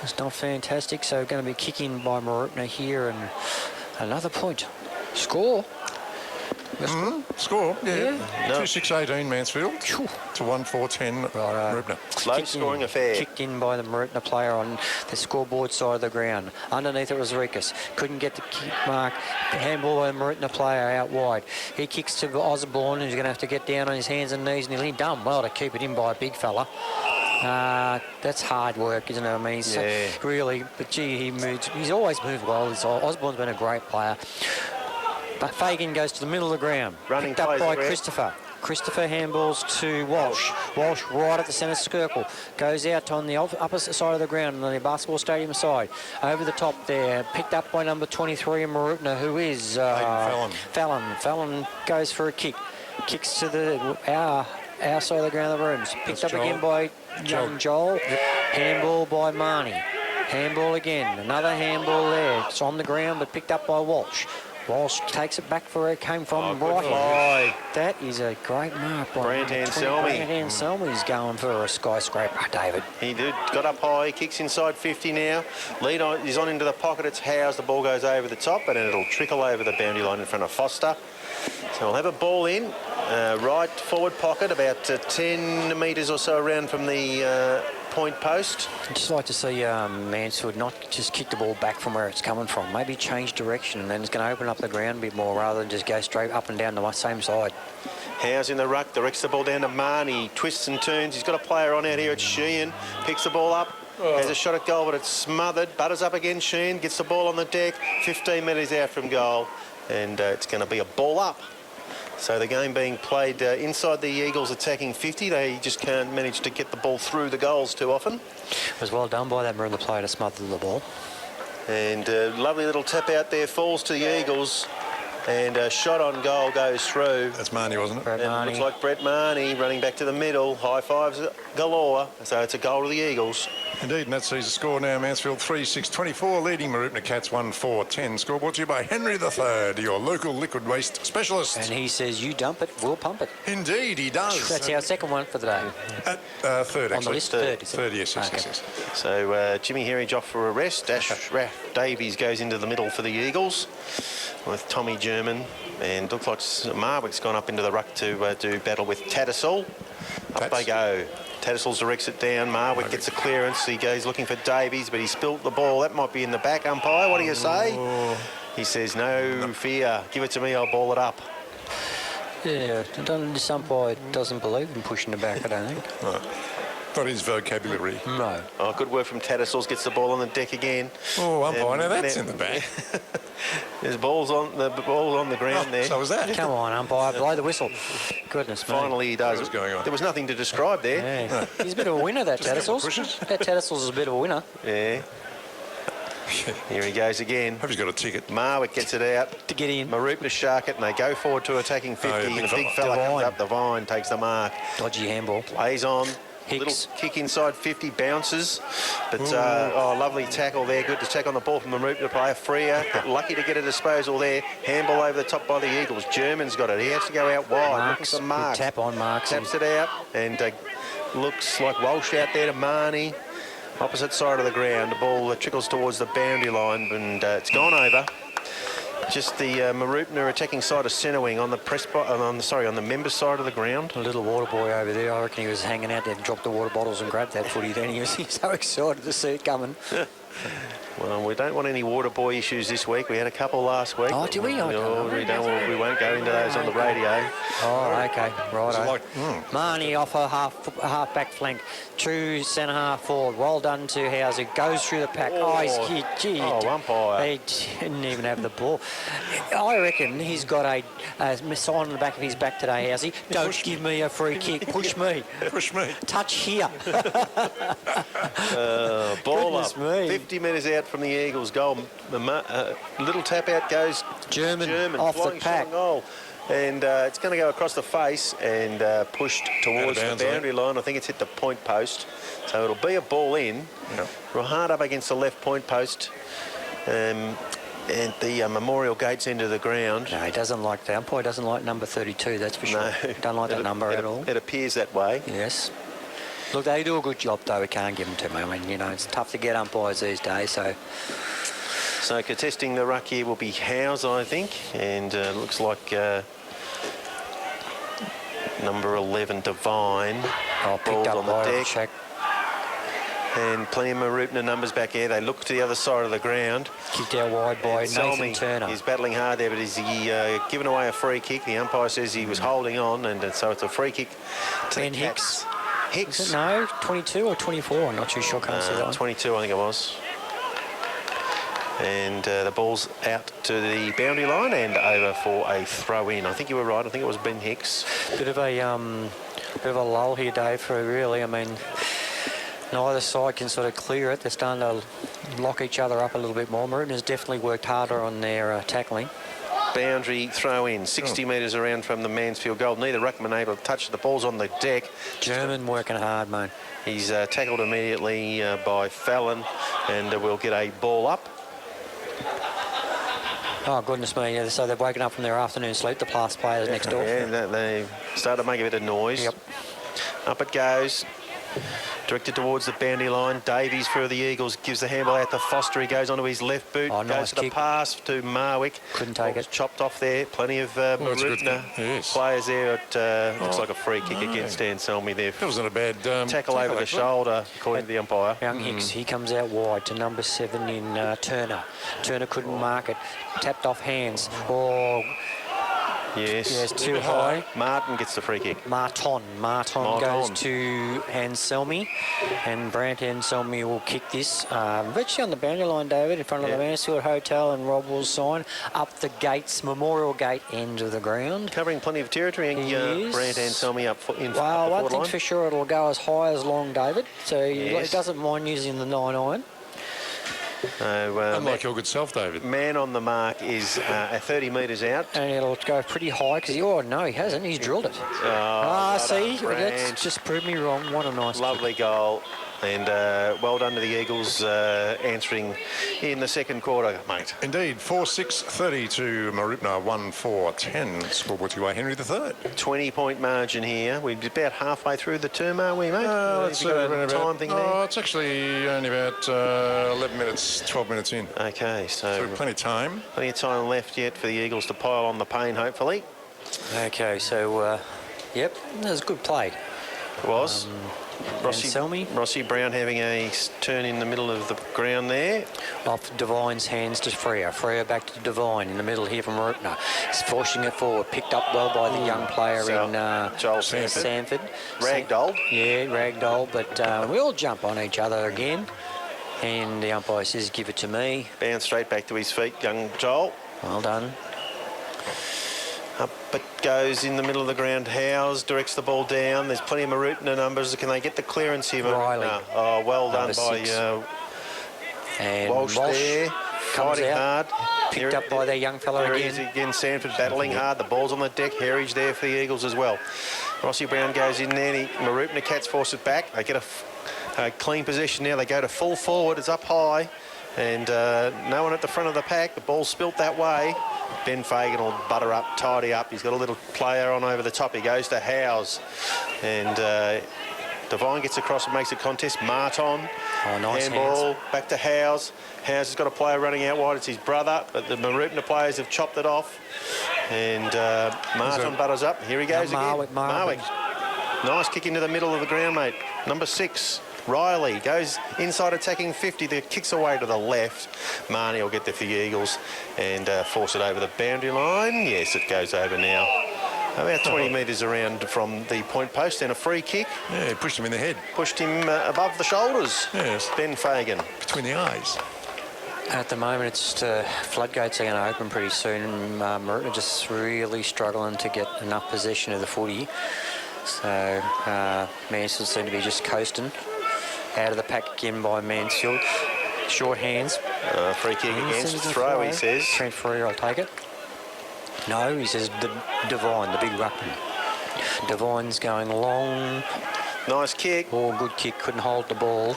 is not fantastic. So going to be kicking by Mooroopna here, and another point. Score. Score, yeah. No. 2-6-18 Mansfield to 1-4-10 Mooroopna. Low scoring affair. Kicked in by the Mooroopna player on the scoreboard side of the ground. Underneath it was Rikas. Couldn't get the kick mark. Handball by the Mooroopna player out wide. He kicks to Osborne, who's going to have to get down on his hands and knees, and he's done well to keep it in by a big fella. That's hard work, isn't it? I mean, he's really, but gee, he moves. He's always moved well. Osborne's been a great player. But Fagan goes to the middle of the ground. Running picked up by plays Christopher. Christopher handballs to Walsh. Walsh right at the centre circle. Goes out on the opposite side of the ground on the basketball stadium side. Over the top there. Picked up by number 23 in Mooroopna, who is Fallon. Fallon goes for a kick. Kicks to our side of the ground of the rooms. Picked up again by young Joel. Yep. Handball by Marnie. Handball again. Another handball there. It's on the ground but picked up by Walsh. Walsh takes it back for where it came from. Right. That is a great mark. Brant Anselmi. Brant Anselmi's going for a skyscraper, David. He did. Got up high. Kicks inside 50 now. Lead on. He's on into the pocket. It's Howes. The ball goes over the top, and it'll trickle over the boundary line in front of Foster. So we'll have a ball in. Right forward pocket, about 10 metres or so around from the point post. I'd just like to see Mansfield not just kick the ball back from where it's coming from. Maybe change direction, and then it's going to open up the ground a bit more rather than just go straight up and down the same side. Howes in the ruck, directs the ball down to Marnie. Twists and turns. He's got a player on out here. It's Sheehan. Picks the ball up. Has a shot at goal, but it's smothered. Butters up again. Sheehan gets the ball on the deck. 15 metres out from goal. And it's going to be a ball up. So the game being played inside the Eagles attacking 50. They just can't manage to get the ball through the goals too often. It was well done by that Mooroopna player to smother the ball. And lovely little tap out there, falls to the Eagles. And a shot on goal goes through. That's Marnie, wasn't it? Brett Marnie. Looks like Brett Marnie running back to the middle. High fives galore. So it's a goal to the Eagles. Indeed, and that sees the score now. Mansfield 3-6-24, leading Mooroopna Cats 1-4-10. Score brought to you by Henry III, your local liquid waste specialist. And he says, you dump it, we'll pump it. Indeed, he does. That's our second one for the day. Third, actually. On the list, third. Third, yes. So Jimmy Herridge off for a rest. Ash Davies goes into the middle for the Eagles with Tommy German. And looks like Marwick's gone up into the ruck to do battle with Tattersall. Up they go. Tattersall directs it down. Marwick gets a clearance. He goes looking for Davies, but he spilt the ball. That might be in the back, umpire. What do you say? He says, no fear. Give it to me, I'll ball it up. Yeah, this umpire doesn't believe in pushing the back, I don't think. Right. Not his vocabulary. No. Oh, good work from Tattersall. Gets the ball on the deck again. Oh, umpire, now that's in the back. There's balls on the ground there. So was that. Come on, umpire, blow the whistle. Goodness me. Finally, he does. What was going on? There was nothing to describe there. Yeah. He's a bit of a winner, that Tattersall's. That Tattersall's a bit of a winner. Yeah. Here he goes again. Hope he's got a ticket. Marwick gets it out. To get in. Mooroopna shark it, and they go forward to attacking 50. Oh, yeah, and a big fella comes up. The Vine takes the mark. Dodgy handball. Plays on. Hicks. Little kick inside 50, bounces. But, lovely tackle there. Good to tack on the ball from the Mooroopna player. Freer, lucky to get a disposal there. Handball over the top by the Eagles. German's got it. He has to go out wide. Marks, Looking for Marks. good tap on Marks. Taps it out and looks like Walsh out there to Marnie. Opposite side of the ground. The ball trickles towards the boundary line and it's gone over. Just the Mooroopna attacking side of centre wing on the on the members side of the ground. A little water boy over there. I reckon he was hanging out there, dropped the water bottles and grabbed that footy. Then he was so excited to see it coming. Well, we don't want any water boy issues this week. We had a couple last week. Oh, do we? We won't go into those on the radio. Oh, okay. Right. Like, Marnie off a half back flank. True centre half forward. Well done to Housey. Goes through the pack. Umpire. They didn't even have the ball. I reckon he's got a sign on the back of his back today, Housey. Don't give me a free kick. Push me. Push me. Touch here. Ball Goodness up. me. 50 metres out from the Eagles' goal. Little tap out goes German off the flying pack. shot goal. And it's going to go across the face and pushed towards the boundary line. I think it's hit the point post. So it'll be a ball in. Yep. We're hard up against the left point post. And the Memorial Gates end of the ground. No, he doesn't like the umpire. Doesn't like number 32. That's for sure. No. Don't like that number at all. It appears that way. Yes. Look, they do a good job, though. We can't give them to them. I mean, it's tough to get umpires these days, so... So contesting the ruck here will be Howes, I think. And looks like number 11, Devine. Oh, picked up on the by deck. check. And plenty of Mooroopna numbers back there. They look to the other side of the ground. Kicked out wide by Nathan Turner. He's battling hard there, but he's given away a free kick. The umpire says he was holding on, and so it's a free kick to Ben the Hicks. Cats. Hicks? No, 22 or 24. I'm not too sure. Can't see that one. 22, I think it was. And the ball's out to the boundary line and over for a throw in. I think you were right. I think it was Ben Hicks. Bit of a lull here, Dave. For really, I mean, neither side can sort of clear it. They're starting to lock each other up a little bit more. Mooroopna's definitely worked harder on their tackling. Boundary throw in, 60 metres around from the Mansfield goal. Neither ruckman able to touch the ball's on the deck. German working hard, mate. He's tackled immediately by Fallon, and we'll get a ball up. Oh, goodness me. Yeah, so they've woken up from their afternoon sleep, the Plus players next door. Yeah, they started to make a bit of noise. Yep. Up it goes. Directed towards the boundary line. Davies for the Eagles gives the handball out to Foster. He goes onto his left boot. Oh, goes nice to the kick. pass to Marwick. Couldn't take Ball's it. chopped off there. Plenty of that's a good Mooroopna thing. Yes. players there. It looks like a free kick against Anselmi there. That wasn't a bad Tackle over the actually. shoulder, according to the umpire. Young Hicks, he comes out wide to number 7 in Turner. Turner couldn't mark it. Tapped off hands. Oh, yes, too high. Martin gets the free kick. Martin goes to Anselmi, and Brant Anselmi will kick this virtually on the boundary line, David, in front of the Mansfield Hotel and Rob will sign up the gates, Memorial Gate end of the ground. Covering plenty of territory, and Brant Anselmi up in Well, the I think line. for sure it'll go as high as long, David, so he doesn't mind using the 9-iron. Unlike your good self, David. Man on the mark is 30 metres out. And it'll go pretty high because, no, he hasn't. He's drilled it. See, that's just proved me wrong. What a nice Lovely goal. And well done to the Eagles answering in the second quarter, mate. Indeed, 4-6-30 to Mooroopna, 1-4-10. Scoreboard to you by Henry III. 20-point margin here. We're about halfway through the term, are we, mate? Let's Have you got a time thing there? it's actually only about 11 minutes, 12 minutes in. Okay, so Plenty of time. plenty of time left yet for the Eagles to pile on the pain, hopefully. Okay, so, yep, that was a good play. It was. Anselmi. Rossi Brown having a turn in the middle of the ground there. Off Devine's hands to Freer. Freer back to Devine in the middle here from Mooroopna. He's forcing it forward. Picked up well by the young player in Joel Sanford. Ragdoll. Yeah, Ragdoll. But we all jump on each other again. And the umpire says, give it to me. Bounce straight back to his feet, young Joel. Well done. Up it goes in the middle of the ground. Howes directs the ball down. There's plenty of Mooroopna numbers. Can they get the clearance here? Riley. Oh, well done Number by 6. And Walsh there. Comes fighting out. hard. Picked up by their young fella There again. he is again, Sanford battling hard. The ball's on the deck. Heritage there for the Eagles as well. Rossi Brown goes in there. Mooroopna Cats force it back. They get a clean possession now. They go to full forward. It's up high. And no one at the front of the pack. The ball's spilt that way. Ben Fagan will butter up, tidy up. He's got a little player on over the top. He goes to Howes. And Devine gets across and makes a contest. Marton. Oh, nice handball. hands. Back to Howes. Howes has got a player running out wide. It's his brother. But the Mooroopna players have chopped it off. And Marton butters up. Here he goes again. Marwick. Nice kick into the middle of the ground, mate. Number 6. Riley goes inside attacking 50. The kicks away to the left. Marnie will get there for the Eagles and force it over the boundary line. Yes, it goes over now. About 20 metres around from the point post and a free kick. Yeah, he pushed him in the head. Pushed him above the shoulders. Yes. Ben Fagan. Between the eyes. At the moment, it's just floodgates are going to open pretty soon. Mooroopna just really struggling to get enough possession of the footy. So Mansfield seem to be just coasting. Out of the pack again by Mansfield. Short hands. Free kick against throw, he says. Trent Frere, I'll take it. No, he says Devine, the big ruckman. Devine's going long. Nice kick. Oh, good kick, couldn't hold the ball.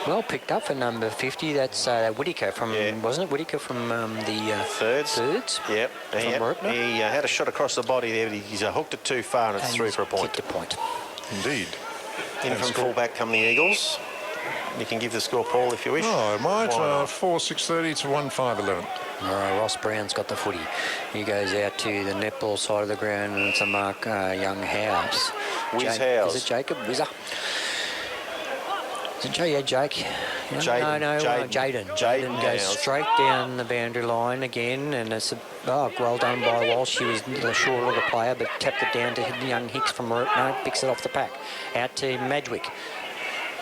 Well picked up for number 50. That's Whittaker from, wasn't it? Whittaker from the Thirds. Yep. Mooroopna. He had a shot across the body there, but he's hooked it too far and it's through for a point. Kicked a point. Indeed. In from full-back come the Eagles. You can give the score, Paul, if you wish. Oh, I might. 4-6-30 to 1-5-11. All right, Ross Brown's got the footy. He goes out to the netball side of the ground and it's a mark young House. Whiz House. Is it Jacob? Whizzer? Is it Jake? Yeah, Jake. Jaden. No, Jaden. Jaden goes House. straight down the boundary line again, and it's well done by Walsh. She was a short of the player, but tapped it down to young Hicks from Mooroopna, picks it off the pack. Out to Madgwick.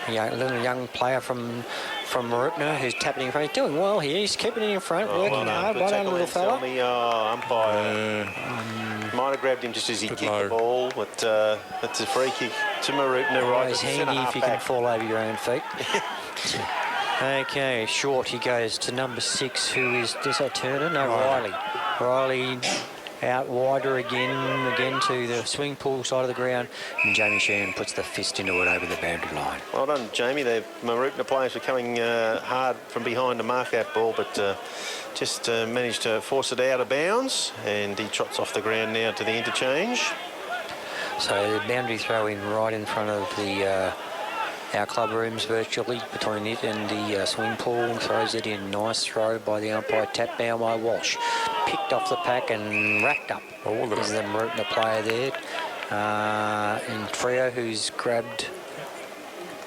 A little young player from Mooroopna who's tapping in front. He's doing well here. He's keeping it in front, working hard. Well done, little fella. Umpire might have grabbed him just as he kicked the ball, but that's a free kick to Mooroopna right. It's handy if you can fall over your own feet. Okay, short he goes to number 6, who is that Turner? No, Riley. Riley out wider again to the swing pool side of the ground, and Jamie Sheehan puts the fist into it over the boundary line. Well done, Jamie. The Mooroopna players were coming hard from behind to mark that ball, but just managed to force it out of bounds, and he trots off the ground now to the interchange. So the boundary throw in right in front of the our club rooms virtually, between it and the swing pool. Throws it in. Nice throw by the umpire. Tap down by Walsh. Picked off the pack and racked up. There's the Mooroopna player there. And Freo, who's grabbed,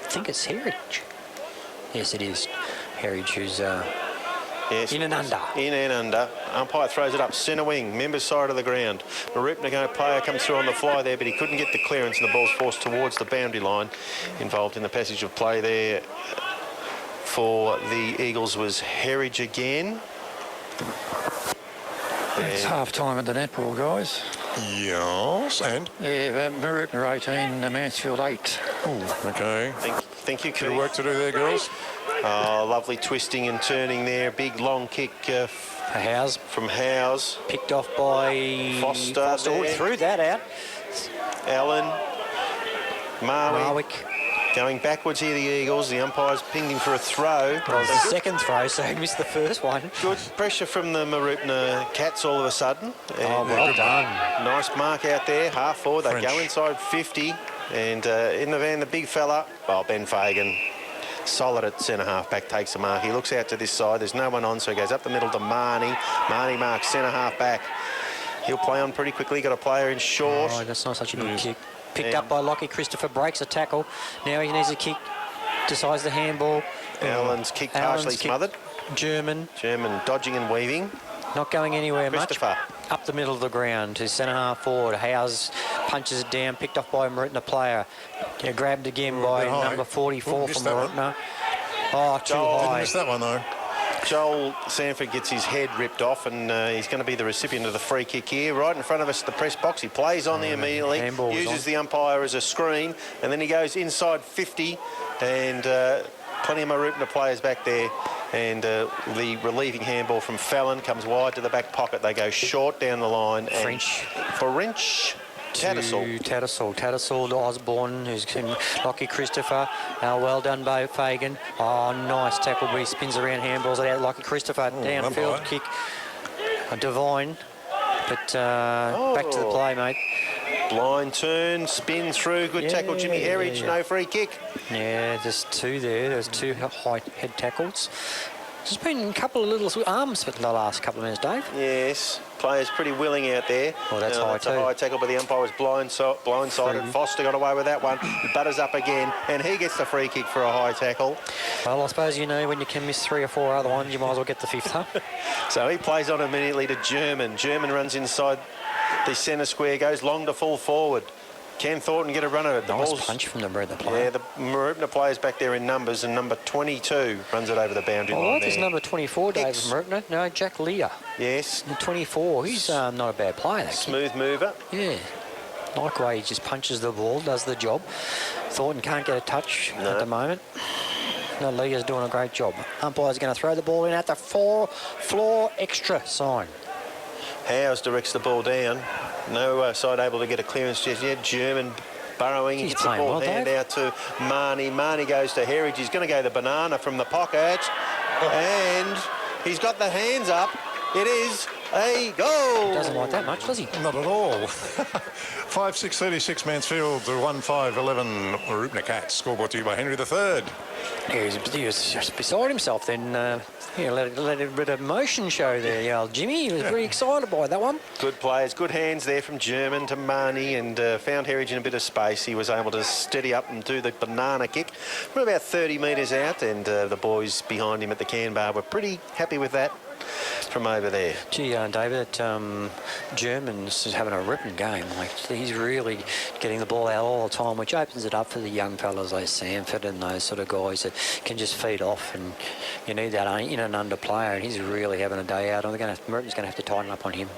I think it's Heritage. Yes, it is. Heritage, who's in and under. In and under. Umpire throws it up centre wing, members side of the ground. Mooroopna player comes through on the fly there, but he couldn't get the clearance and the ball's forced towards the boundary line. Involved in the passage of play there for the Eagles was Heritage again. It's half time at the netball, guys. Yes, and? Yeah, Mooroopna 18, Mansfield 8. Oh, okay. Thank you, Bit of Keith. work to do there, girls. Oh, lovely twisting and turning there. Big long kick Howes. from Howes. Picked off by Foster Oh, there. threw that out. Allen. Marwick. Marwick. Going backwards here, the Eagles. The umpire's pinged him for a throw. Well, it was the second throw, so he missed the first one. Good pressure from the Mooroopna Cats all of a sudden. Oh, well done. Nice mark out there, half forward. They French. go inside 50. And in the van, the big fella, Ben Fagan. Solid at centre half back, takes a mark. He looks out to this side. There's no one on, so he goes up the middle to Marnie. Marnie marks centre half back. He'll play on pretty quickly. Got a player in short. Oh, that's not such a good kick. Picked up by Lockie. Christopher breaks a tackle. Now he needs a kick. Decides the handball. Allen's kick partially smothered. German. Dodging and weaving. Not going anywhere much. Christopher. Up the middle of the ground to centre half forward. Howes punches it down. Picked off by a Mooroopna player. Grabbed again by high. number 44 Missed from that one. Mooroopna. Oh, too Joel Didn't high. miss that one, though. Joel Sanford gets his head ripped off, and he's going to be the recipient of the free kick here. Right in front of us at the press box. He plays on there immediately, handball was uses on. the umpire as a screen, and then he goes inside 50, and plenty of Mooroopna players back there. And the relieving handball from Fallon comes wide to the back pocket. They go short down the line. French. French. Tattersall. Tattersall, Osborne, who's Lockie Christopher. Well done, Bo Fagan. Oh, nice tackle, but he spins around, handballs it out. Lockie Christopher, downfield kick. Divine, but back to the play, mate. Blind turn, spin through, good tackle, Jimmy Herridge, no free kick. Yeah, there's two there. There's two high head tackles. There's been a couple of little arms for the last couple of minutes, Dave. Yes, players pretty willing out there. Well, that's high too. A high tackle, but the umpire was blindsided. Foster got away with that one. Butters up again, and he gets the free kick for a high tackle. Well, I suppose you know when you can miss 3 or 4 other ones, you might as well get the 5th, huh? So he plays on immediately to German. German runs inside the centre square, goes long to full forward. Can Thornton get a run at it? Nice punch from the Mooroopna player. Yeah, the Mooroopna player's back there in numbers, and number 22 runs it over the boundary line. What is number 24, David Mooroopna? No, Jack Lear. Yes. 24. He's not a bad player, that Smooth mover. Yeah. Like the way he just punches the ball, does the job. Thornton can't get a touch at the moment. No, Lear's doing a great job. Umpire's going to throw the ball in at the floor extra sign. Howes directs the ball down. No side able to get a clearance just yet. German burrowing. He's Gets the playing ball well, hand Dave. out to Marnie. Marnie goes to Herridge. He's going to go the banana from the pocket. And he's got the hands up. It is a goal. Doesn't like that much, does he? Not at all. 5-6-36 Mansfield to 1-5-11 Mooroopna Cats. Scoreboard to you by Henry III. He was just beside himself then. Let a bit of emotion show there, yeah, old Jimmy. He was pretty excited by that one. Good players, good hands there from German to Marnie, and found Herridge in a bit of space. He was able to steady up and do the banana kick. We're about 30 metres out, and the boys behind him at the can bar were pretty happy with that from over there. Gee, David, German's having a ripping game. Like, he's really getting the ball out all the time, which opens it up for the young fellas like Sanford and those sort of guys that can just feed off, and you need that in and under player, and he's really having a day out. Merton's going to have to tighten up on him.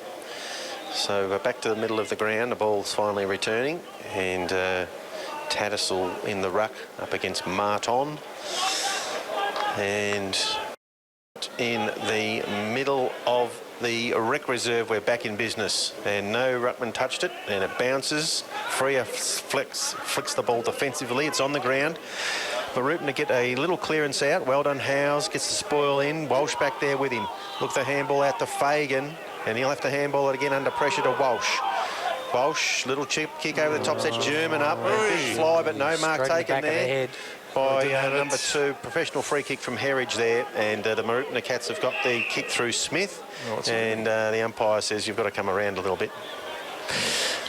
So back to the middle of the ground, the ball's finally returning, and Tattersall in the ruck up against Marton, and in the middle of the rec reserve, we're back in business, and no ruckman touched it, and it bounces. Freya flicks the ball defensively. It's on the ground. Mooroopna to get a little clearance out. Well done, Howes gets the spoil in. Walsh back there with him. Look, the handball out to Fagan, and he'll have to handball it again under pressure to Walsh. Walsh, little chip kick over the top, sets German up. Big fly, but no mark taken there by number 2. Professional free kick from Herridge there, and the Mooroopna Cats have got the kick through Smith, and the umpire says you've got to come around a little bit.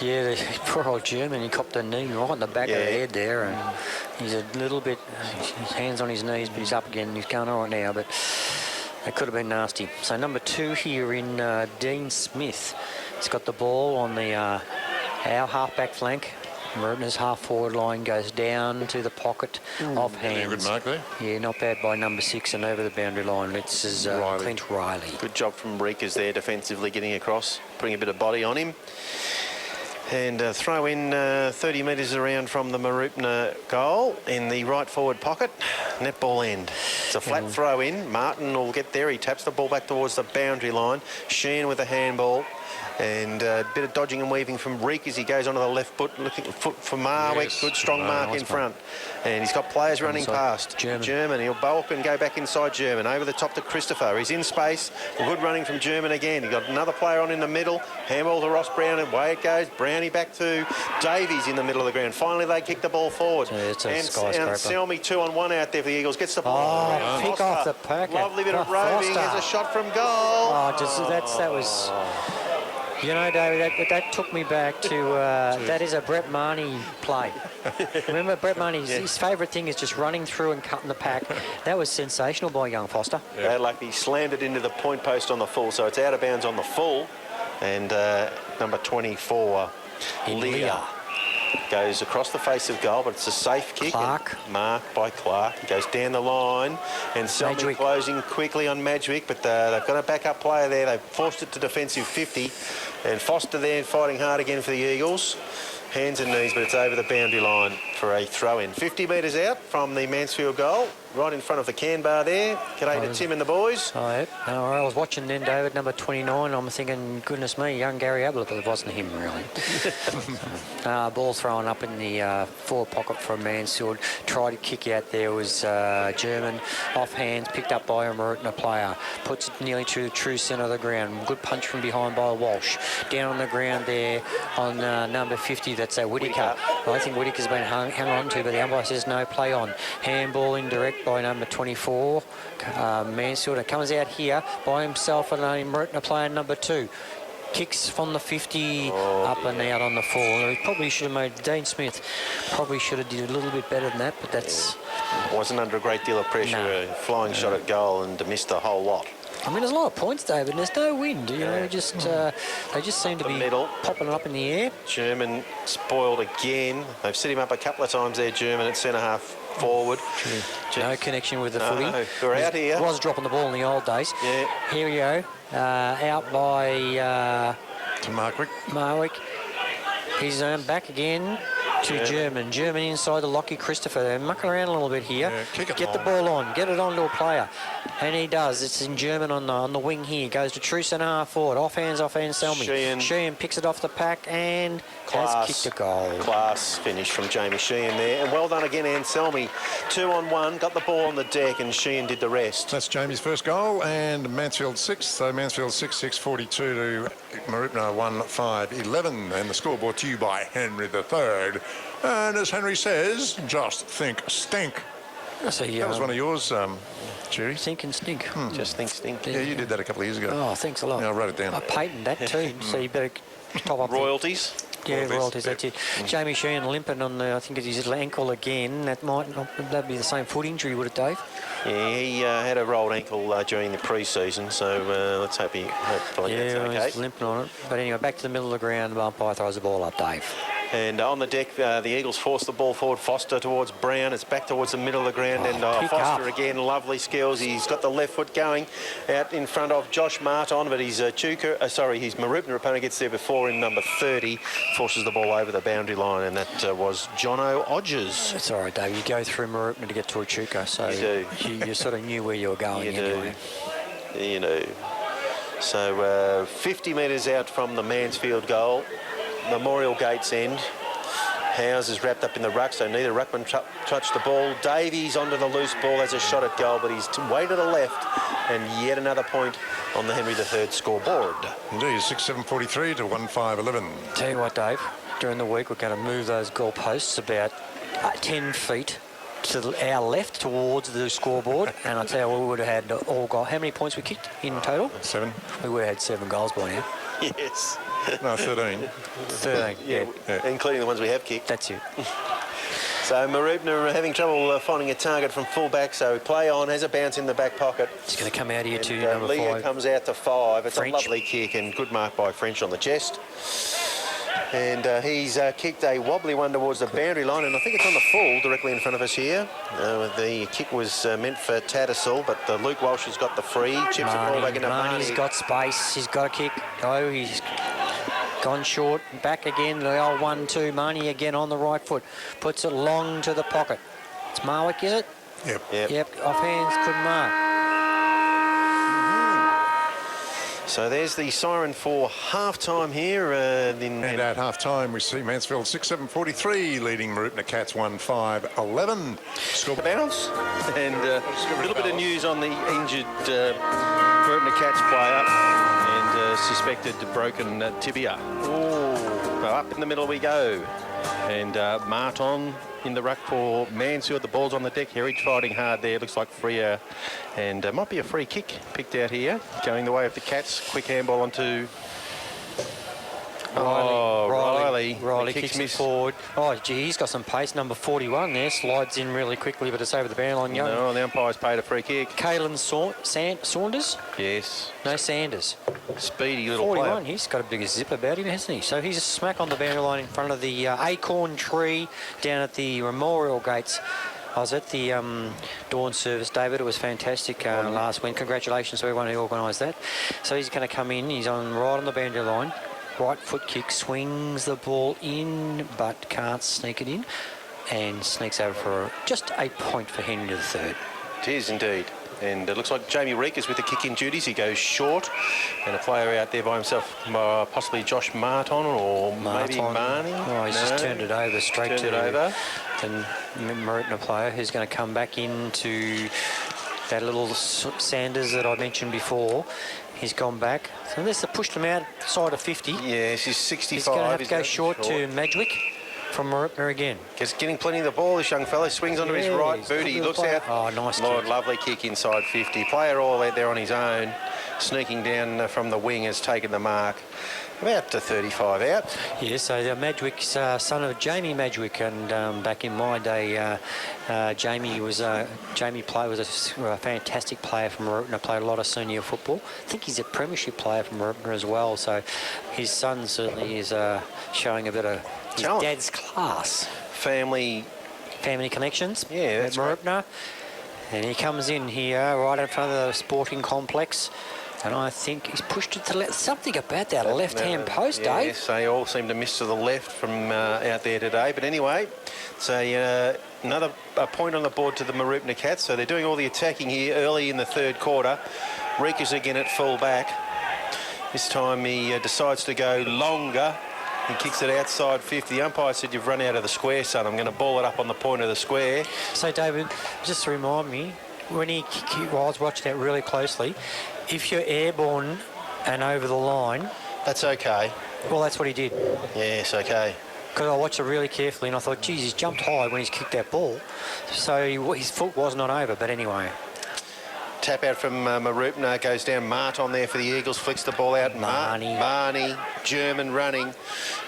Yeah, the poor old German, he copped a knee right in the back of the head there, and he's a little bit, his hands on his knees, but he's up again, he's going all right now, but it could have been nasty. So number 2 here in Dean Smith. He's got the ball on the our half-back flank. Mooroopna's half-forward line goes down to the pocket of hands. Good mark there. Yeah, not bad by number 6, and over the boundary line. This is Clint Riley. Good job from Reekers there defensively, getting across, putting a bit of body on him. And throw in 30 metres around from the Mooroopna goal in the right forward pocket. Netball end. It's a flat throw in. Martin will get there. He taps the ball back towards the boundary line. Sheehan with a handball. And a bit of dodging and weaving from Reek as he goes onto the left foot, looking for Marwick. Yes. Good strong mark in front. And he's got players running past. German. He'll bow up and go back inside German. Over the top to Christopher. He's in space. Good running from German again. He got another player on in the middle. Handball to Ross Brown, and away it goes. Brownie back to Davies in the middle of the ground. Finally, they kick the ball forward. Yeah, it's a and skyscraper. Selmy 2-on-1 out there for the Eagles. Gets the ball. Oh, pick off the packet. Lovely bit of roving. Foster. Has a shot from goal. Oh, that was... You know, David, that took me back to, that is a Brett Marnie play. Remember, Brett Marnie's his favourite thing is just running through and cutting the pack. That was sensational by young Foster. Bad luck, he slammed it into the point post on the full, so it's out of bounds on the full. And number 24, Leah, goes across the face of goal, but it's a safe kick. Clark. Marked by Clark. He goes down the line, and Selmy closing quickly on Madgwick, but they've got a backup player there. They've forced it to defensive 50, and Foster there fighting hard again for the Eagles. Hands and knees, but it's over the boundary line for a throw-in. 50 metres out from the Mansfield goal, right in front of the can bar there. G'day to Tim and the boys. Oh, yep. No, I was watching then, David, number 29. I'm thinking, goodness me, young Gary Ablett, but it wasn't him, really. Ball thrown up in the forward pocket from Mansfield. Tried to kick out there was German. Off hands, picked up by a Mooroopna player. Puts it nearly to the true centre of the ground. Good punch from behind by Walsh. Down on the ground there on number 50, that's Whittaker. I think Whittaker's been hung on to, but the umpire says no, play on. Handball indirect by number 24, Mansfield. It comes out here by himself and a Mooroopna player number 2. Kicks from the 50 up and out on the fall. He probably should have made Dean Smith. Probably should have did a little bit better than that, but that's wasn't under a great deal of pressure. No. A flying shot at goal and missed a whole lot. I mean, there's a lot of points, David, and there's no wind. You know, just they just seem to be middle. popping up in the air. German spoiled again. They've set him up a couple of times there, German at centre half forward. No connection with the footy. We're out here. Was dropping the ball in the old days. Yeah. Here we go. Out by To Markwick. Marwick. He's back again to German. German inside the Lockie Christopher. They're mucking around a little bit here. Yeah, kick it Get the long. ball on. Get it on to a player. And he does. It's in German on the wing here. Goes to true centre half forward. Off hands, Selmy. Sheehan picks it off the pack and has kicked a goal. Class finish from Jamie Sheehan there. And well done again, Anselmi. 2-on-1, got the ball on the deck and Sheehan did the rest. That's Jamie's first goal, and Mansfield 6. So Mansfield 6-6-42 to Mooroopna 1-5-11. And the score brought to you by Henry III. And as Henry says, just think stink. That was one of yours, Jerry. Think and stink. Just think stink. Yeah, you did that a couple of years ago. Oh, thanks a lot. Yeah, I wrote it down. I patented that too, so you better top up Royalties. royalties, that's it. Jamie Sheehan limping on the, I think it's his ankle again. That'd be the same foot injury, would it, Dave? Yeah, he had a rolled ankle during the pre-season, so let's hope hopefully that's okay. He's limping on it. But anyway, back to the middle of the ground. The umpire throws the ball up, Dave. And on the deck, the Eagles force the ball forward. Foster towards Brown. It's back towards the middle of the ground. And Foster up. again, lovely skills. He's got the left foot going out in front of Josh Martin, but his his Mooroopna opponent gets there before him, number 30, forces the ball over the boundary line, and that was Jono Odgers. That's all right, Dave. You go through Mooroopna to get to Echuca, so You do. you sort of knew where you were going anyway. You know. So 50 metres out from the Mansfield goal. Memorial Gates end. Howes is wrapped up in the ruck, so neither ruckman touched the ball. Davies onto the loose ball has a shot at goal, but he's way to the left, and yet another point on the Henry III scoreboard. Indeed, 6-7-43 to 1-5-11. Tell you what, Dave, during the week we're going to move those goalposts about 10 feet to our left towards the scoreboard, and I tell you, we would have had all goal. How many points we kicked in total? 7. We would have had 7 goals by now. Yes. No, 13. 13, yeah. Including the ones we have kicked. That's it. So Mooroopna are having trouble finding a target from full-back, so play on, has a bounce in the back pocket. It's going to come out here to And, number Leah 5. comes out to 5. It's French. a lovely kick and good mark by French on the chest. And he's kicked a wobbly one towards the boundary line, and I think it's on the full directly in front of us here. The kick was meant for Tattersall, but Luke Walsh has got the free. Chips the ball back into Marnie's Marnie. got space. He's got a kick. Oh, he's gone short. Back again. The old 1-2. Marnie again on the right foot. Puts it long to the pocket. It's Marwick, is it? Yep. Yep. Off hands. Couldn't mark. So there's the siren for half-time here. And at half-time, we see Mansfield 6-7-43, leading Mooroopna Cats 1-5-11. Score bounce. And a little bit of news on the injured Mooroopna Cats player and suspected broken tibia. So up in the middle we go. And Martin in the ruck for Mansfield. The ball's on the deck. Heritage fighting hard there. Looks like Freer. And might be a free kick picked out here. Going the way of the Cats. Quick handball onto Riley kicks it forward. Oh, gee, he's got some pace. Number 41 there. Slides in really quickly, but it's over the boundary line. No, the umpire's paid a free kick. Caelan Saunders? Yes. No, Sanders. Speedy little 41, player. he's got a bigger zip about him, hasn't he? So he's a smack on the boundary line in front of the acorn tree down at the Memorial Gates. I was at the dawn service, David. It was fantastic last week. Congratulations to everyone who organised that. So he's going to come in. He's right on the boundary line. right foot kick, swings the ball in, but can't sneak it in, and sneaks over for just a point for Henry the third. It is indeed. And it looks like Jamie Reek is with the kick-in duties. He goes short. And a player out there by himself, possibly Josh Martin or maybe Marnie. Oh, he's just turned it over straight to the Mooroopna player, who's going to come back into that little Sanders that I mentioned before. He's gone back. So unless they pushed him outside of 50. Yes, he's 65. He's going to have to go short to Madgwick from Mooroopna again. Just getting plenty of the ball, this young fella. Swings onto his right boot. He looks out. Oh, nice Lord, kick. lovely kick inside 50. Player all out there on his own. Sneaking down from the wing has taken the mark. About to 35 out. Yeah, so Madgwick's son of Jamie Madgwick, and back in my day, Jamie was a fantastic player from Mooroopna. Played a lot of senior football. I think he's a premiership player from Mooroopna as well. So his son certainly is showing a bit of his Talent. dad's class. Family Connections. Yeah, that's right. Mooroopna, and he comes in here right in front of the sporting complex. And I think he's pushed it to left. Something about that left-hand post, Dave. Yes, they all seem to miss to the left from out there today. But anyway, it's another point on the board to the Mooroopna Cats. So they're doing all the attacking here early in the third quarter. Reekers again at full back. This time he decides to go longer. He kicks it outside 50. The umpire said, "You've run out of the square, son. I'm going to ball it up on the point of the square." So, David, just to remind me, when I was watching that really closely, if you're airborne and over the line... That's okay. Well, that's what he did. Yes, okay. Because I watched it really carefully and I thought, geez, he's jumped high when he's kicked that ball. So his foot was not over, but anyway. Tap out from Mooroopna, goes down Martin there for the Eagles, flicks the ball out. Marnie, German running.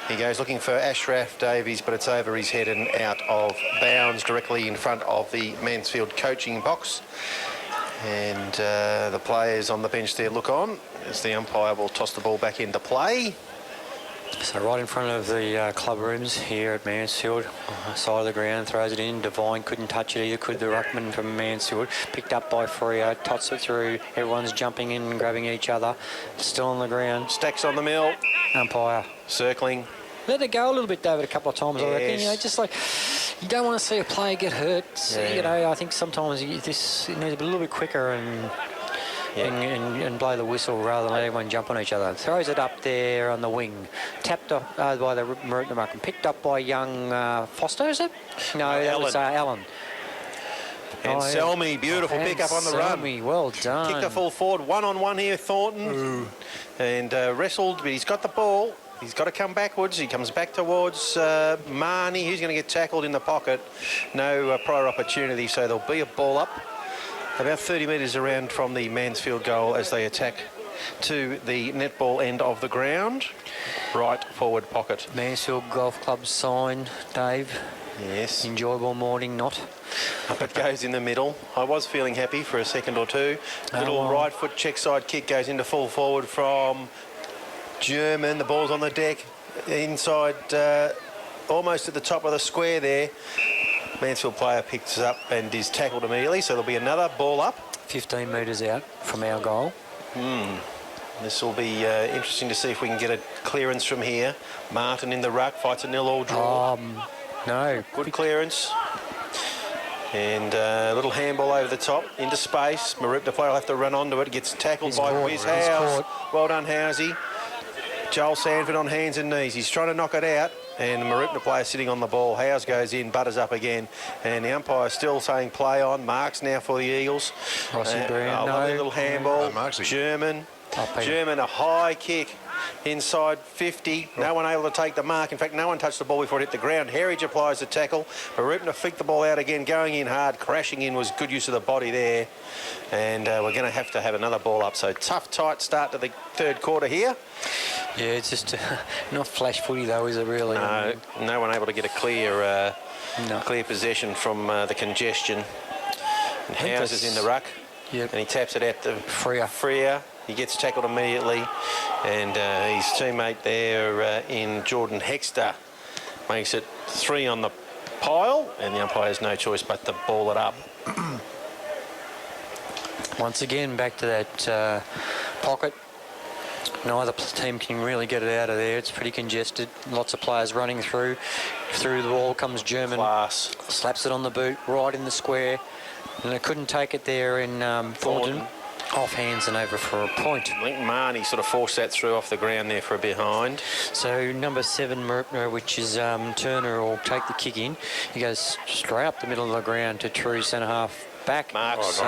He goes looking for Ashraf Davies, but it's over his head and out of bounds directly in front of the Mansfield coaching box. And the players on the bench there look on as the umpire will toss the ball back into play. So right in front of the club rooms here at Mansfield, side of the ground, throws it in. Devine couldn't touch it either, could the ruckman from Mansfield. Picked up by Freo, tots it through. Everyone's jumping in and grabbing each other. Still on the ground. Stacks on the mill. Umpire. Circling. Let it go a little bit, David, a couple of times, Yes. I reckon. You know, just like, you don't want to see a player get hurt. Yeah. You know, I think sometimes it needs to be a little bit quicker and blow the whistle rather than let everyone jump on each other. Throws it up there on the wing. Tapped up by the Mooroopna mark and picked up by young Foster, is it? No, that was Allen. And Selmy, beautiful pick up on the run. Selmy, well done. Kicked the full forward, one-on-one here, Thornton. Ooh. And wrestled, but he's got the ball. He's got to come backwards. He comes back towards Marnie, who's going to get tackled in the pocket. No prior opportunity, so there'll be a ball up. About 30 metres around from the Mansfield goal as they attack to the netball end of the ground. Right forward pocket. Mansfield Golf Club sign, Dave. Yes. Enjoyable morning, not. Up it goes in the middle. I was feeling happy for a second or two. Little right foot check side kick goes into full forward from German. The ball's on the deck. Inside, almost at the top of the square there. Mansfield player picks up and is tackled immediately, so there'll be another ball up. 15 metres out from our goal. This will be interesting to see if we can get a clearance from here. Martin in the ruck, fights a 0-all draw. No. Good clearance. And a little handball over the top into space. Mooroopna player will have to run onto it. Gets tackled by Wiz Howes. Well done, Housey. Joel Sanford on hands and knees. He's trying to knock it out. And the Mooroopna player sitting on the ball. Howes goes in, butters up again. And the umpire still saying play on. Marks now for the Eagles. Rossi Brown, lovely little handball. German, a high kick inside 50. No one able to take the mark. In fact, no one touched the ball before it hit the ground. Herridge applies the tackle. Mooroopna flicked the ball out again, going in hard. Crashing in was good use of the body there. And we're going to have another ball up. So tough, tight start to the third quarter here. Yeah, it's just not flash footy though, is it really? No, no one able to get a clear possession from the congestion. And Howes is in the ruck. Yep. And he taps it out to Freer. He gets tackled immediately. And his teammate there in Jordan Hexter makes it 3 on the pile. And the umpire has no choice but to ball it up. Once again, back to that pocket. Neither team can really get it out of there. It's pretty congested. Lots of players running through. Through the wall comes German. Class. Slaps it on the boot, right in the square. And they couldn't take it there in Thornton. Off hands and over for a point. I think Marnie sort of forced that through off the ground there for a behind. So number 7, Mooroopna, which is Turner, will take the kick in. He goes straight up the middle of the ground to true centre half back. Marks.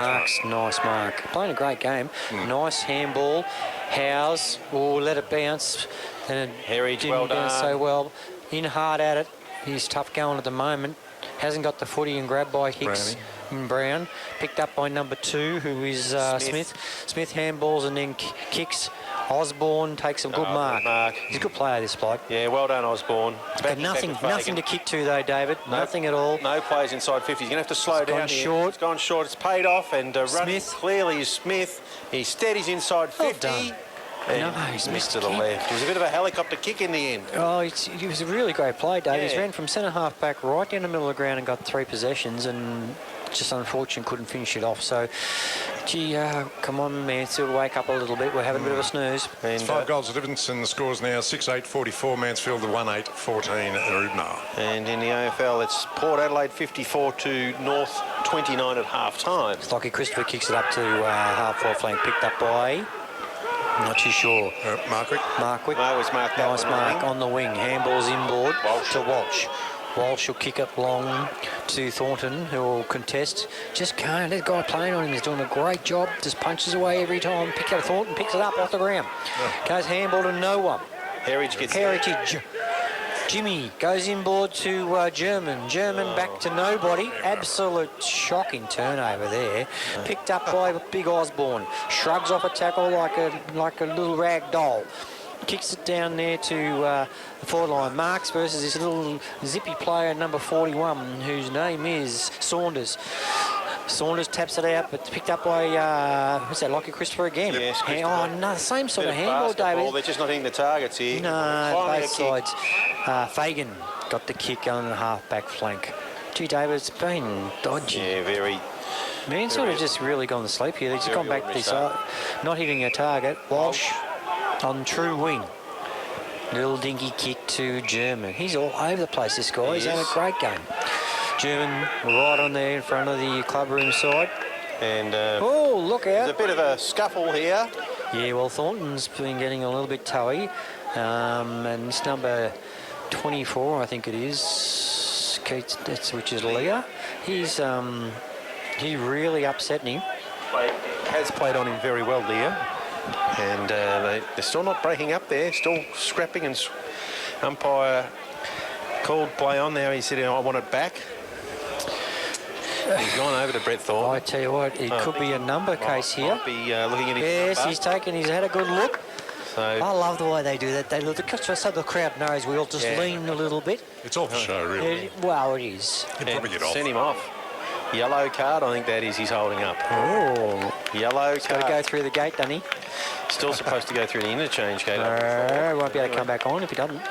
Nice mark. Playing a great game. Nice handball. Howes will let it bounce. And Heritage, didn't well bounce done. so well. In hard at it. He's tough going at the moment. Hasn't got the footy and grabbed by Hicks. Brown, picked up by number 2, who is Smith. Smith handballs and then kicks. Osborne takes a good mark. He's a good player, this bloke. Yeah, well done, Osborne. But nothing to kick to, though, David. Nothing at all. No players inside 50. He's going to have to slow down here. Short. It's gone short. It's paid off. And running clearly is Smith. He steadies inside 50. Done. And No, he's missed to the left. It was a bit of a helicopter kick in the end. Oh, it was a really great play, Dave. Yeah. He's ran from centre half back right down the middle of the ground and got 3 possessions, and just unfortunate couldn't finish it off. So, gee, come on, Mansfield, wake up a little bit. We're having a bit of a snooze. And it's 5 goals of difference, and the score's now 6-8-44 Mansfield to 1-8-14 Mooroopna. And in the AFL, it's Port Adelaide 54 to North 29 at half-time. Lockie Christopher kicks it up to half-forward flank, picked up by... Not too sure. Markwick. No, it was marked that Nice one mark wrong. on the wing. Handballs inboard to Walsh. Walsh will kick it long to Thornton, who will contest. Just can't. That guy playing on him is doing a great job. Just punches away every time. Pick up Thornton, picks it up off the ground. Goes handball to no one. Heritage. Jimmy goes inboard to German. German back to nobody. Absolute shocking turnover there. Picked up by big Osborne. Shrugs off a tackle like a little rag doll. Kicks it down there to the forward line. Marks versus this little zippy player, number 41, whose name is Saunders. Saunders taps it out, but picked up by, what's that, Lockie Christopher again? Yes, Oh, no, same sort of handball, basketball. David. They're just not hitting the targets here. No, both sides. Fagan got the kick on the half-back flank. Gee, David, it's been dodgy. Yeah, very. Man, sort of just really gone to sleep here. They've just gone back to this, not hitting a target. Walsh on true wing. Little dinky kick to German. He's all over the place, this guy. He's having a great game. German right on there in front of the clubroom side. And oh, look out. there's a bit of a scuffle here. Yeah, well, Thornton's been getting a little bit toey. And it's number 24, I think it is, which is Leah. He really upset him. Has played on him very well, Leah. And they're still not breaking up there, still scrapping, and umpire called play on there. He said, I want it back. He's gone over to Brett Thornton. I tell you what, it could be a number case here. Might be looking at his Yes, number. he's had a good look. So, I love the way they do that. They look, just so the crowd knows we all just lean a little bit. It's all for show, really. Well, it is. He'd probably get off. send him off. Yellow card, I think that is he's holding up. Oh, Yellow got to card. go through the gate, doesn't he? Still supposed to go through the interchange gate. up before. Won't be able to come back on if he doesn't.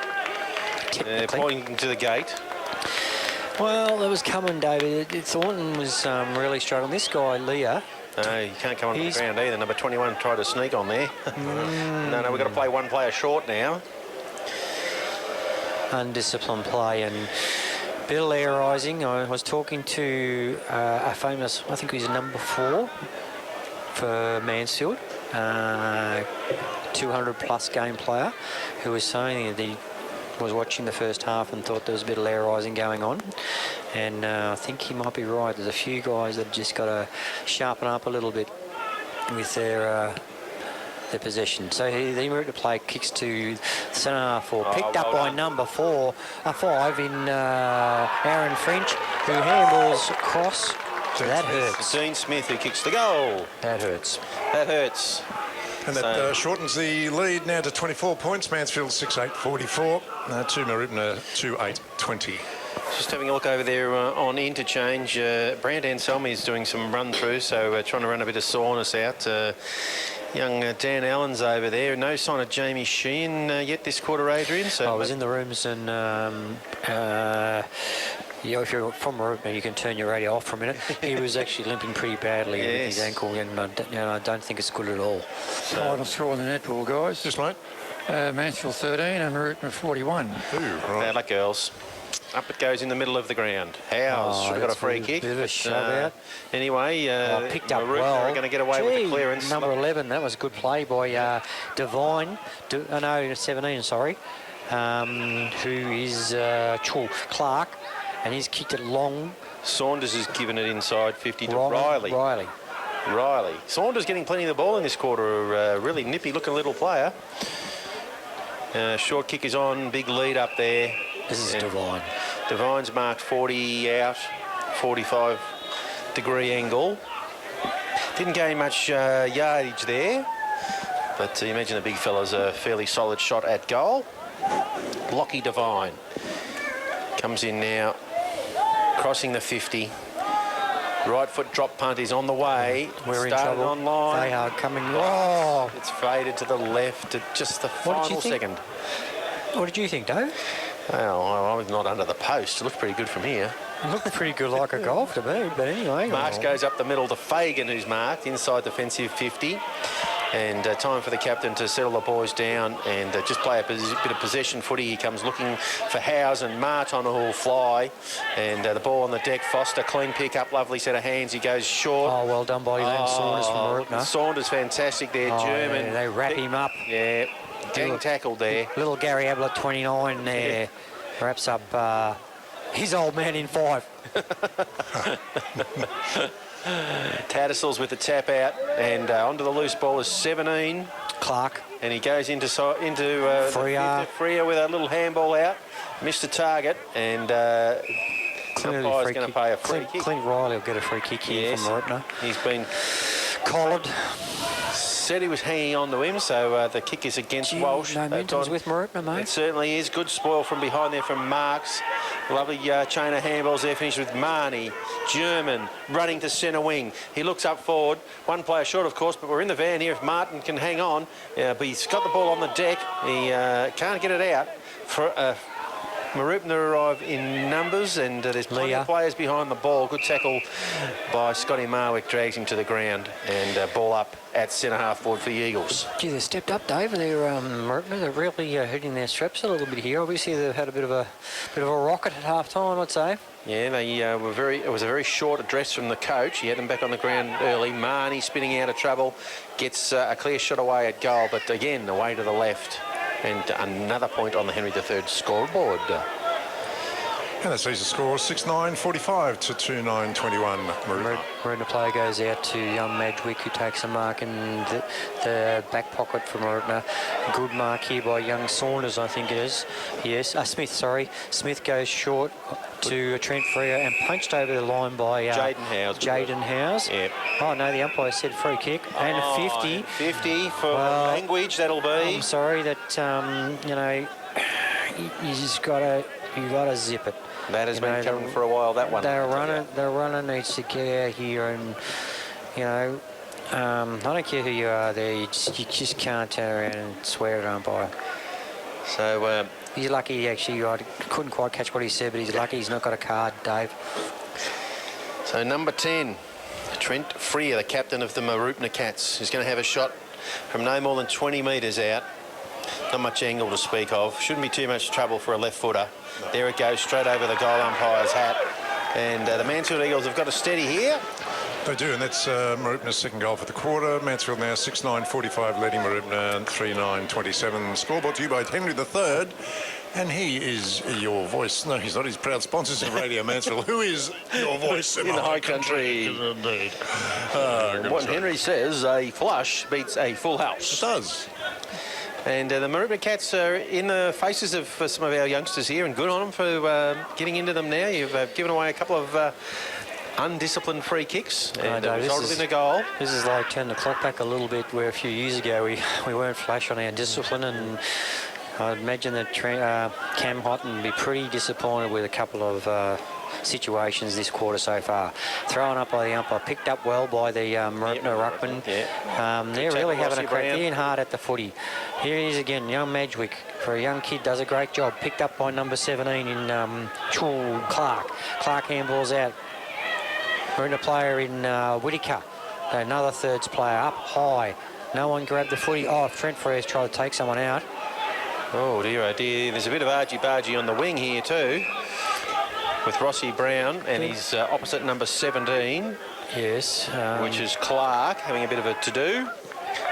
Technically. Pointing to the gate. Well, it was coming, David. Thornton was really struggling. This guy, Leah. No, you can't come on the ground either. Number 21 tried to sneak on there. No, we've got to play one player short now. Undisciplined play and Bill Airising. I was talking to a famous, I think he's number 4 for Mansfield, 200 plus game player, who was saying that he was watching the first half and thought there was a bit of Airising going on. And I think he might be right. There's a few guys that just got to sharpen up a little bit with their possession. So he moved to play, kicks to centre half forward, picked up by number 5 in Aaron French, who handballs across. That hurts. Dean Smith who kicks the goal. That hurts. That hurts. And that shortens the lead now to 24 points. Mansfield 6-8-44. To Mooroopna 2-8-20. Just having a look over there on interchange. Brant Anselmi is doing some run through, so trying to run a bit of soreness out. Young Dan Allen's over there. No sign of Jamie Sheehan yet this quarter, Adrian. So I was in the rooms and Yeah, if you're from Mooroopna, you can turn your radio off for a minute. He was actually limping pretty badly with his ankle, and I don't think it's good at all. Final score in the netball, guys. Yes, mate. Mansfield 13 and Mooroopna 41. Ooh, right. Bad luck, girls. Up it goes in the middle of the ground. Howes should have got a free kick. Bit of a shove out. Anyway, Picked up Mooroopna well. are going to get away with the clearance. Number 11, that was a good play by Divine. 17, sorry. Who is Clark, and he's kicked it long. Saunders has given it inside 50 to Riley. Riley. Saunders getting plenty of the ball in this quarter. Really nippy looking little player. Short kick is on. Big lead up there. This is Divine. Divine's marked 40 out, 45 degree angle. Didn't gain much yardage there, but you imagine the big fella's a fairly solid shot at goal. Lockie Divine comes in now, crossing the 50. Right foot drop punt is on the way. We're in Started trouble. on line. They are coming. Oh, It's faded to the left at just the What did you final think? second. what did you think, Dave? Well, I was not under the post. It looked pretty good from here. It looked pretty good like a golf to me, but anyway. Marks goes up the middle to Fagan, who's marked inside defensive 50. And time for the captain to settle the boys down and just play a bit of possession footy. He comes looking for Howes and Marton, who will fly. And the ball on the deck. Foster, clean pick up, lovely set of hands. He goes short. Oh, well done by Len Saunders from Mooroopna. Saunders fantastic there, German. Yeah, they wrap him up. Yeah, gang tackled there. Little Gary Ablett, 29 there. Wraps up his old man in 5. Tattersalls with the tap out and onto the loose ball is 17. Clark. And he goes into Freer with a little handball out. Missed the target and umpire's going to pay a free kick. Clint Riley will get a free kick here from Mooroopna. He's been collared. Said he was hanging on to him, so the kick is against Walsh. Momentum's with Mooroopna, mate. It certainly is. Good spoil from behind there from Marks. Lovely chain of handballs there, finished with Marnie. German running to centre wing. He looks up forward. One player short, of course, but we're in the van here if Martin can hang on. But he's got the ball on the deck. He can't get it out. Mooroopna arrive in numbers and there's plenty of players behind the ball. Good tackle by Scotty Marwick, drags him to the ground and ball up at centre half forward for the Eagles. Gee, they stepped up, Dave. They're Mooroopna. They're really hitting their straps a little bit here. Obviously, they've had a bit of a rocket at half time, I'd say. Yeah, they were very. It was a very short address from the coach. He had them back on the ground early. Marnie spinning out of trouble, gets a clear shot away at goal, but again away to the left. And another point on the Henry III scoreboard. And that sees the score 6-9-45 to 2-9-21. Mooroopna player goes out to young Madgwick, who takes a mark in the back pocket for Mooroopna. Good mark here by young Saunders, I think it is. Yes, Smith, sorry. Smith goes short to Trent Freer and punched over the line by Jaden Howes. Yep. Oh, no, the umpire said free kick. And a 50. 50 for language, that'll be. I'm sorry that, you got to zip it. That has been coming for a while, that one. Their runner needs to get out here and, I don't care who you are there, you just can't turn around and swear at an umpire. So he's lucky, actually. I couldn't quite catch what he said, but he's lucky he's not got a card, Dave. So number 10, Trent Freer, the captain of the Mooroopna Cats, is going to have a shot from no more than 20 metres out. Not much angle to speak of. Shouldn't be too much trouble for a left footer. There it goes, straight over the goal umpire's hat. And the Mansfield Eagles have got a steady here. They do, and that's Mooroopna's second goal for the quarter. Mansfield now 6-9-45, leading Mooroopna 3-9-27. Scoreboard to you by Henry III. And he is your voice. No, he's not. He's proud sponsors of Radio Mansfield. Who is your voice in the high country? Indeed. What Henry says, a flush beats a full house. It does. And the Mooroopna Cats are in the faces of some of our youngsters here, and good on them for getting into them now. You've given away a couple of undisciplined free kicks and resulted in a goal. This is like turn the clock back a little bit, where a few years ago we weren't flash on our discipline, and I'd imagine that Cam Houghton would be pretty disappointed with a couple of situations this quarter so far. Thrown up by the umpire, picked up well by the Mooroopna ruckman. They're really having a crack in hard at the footy. Here he is again, young Madgwick. for a young kid, does a great job. Picked up by number 17 in Clark. Clark handballs out. Maroopna player in Whitaker. Another thirds player up high. No one grabbed the footy. Oh, Trent Frere's tried to take someone out. Oh, dear, oh, dear. There's a bit of argy-bargy on the wing here too, with Rossi Brown and his opposite number 17. Yes. Which is Clark, having a bit of a to-do.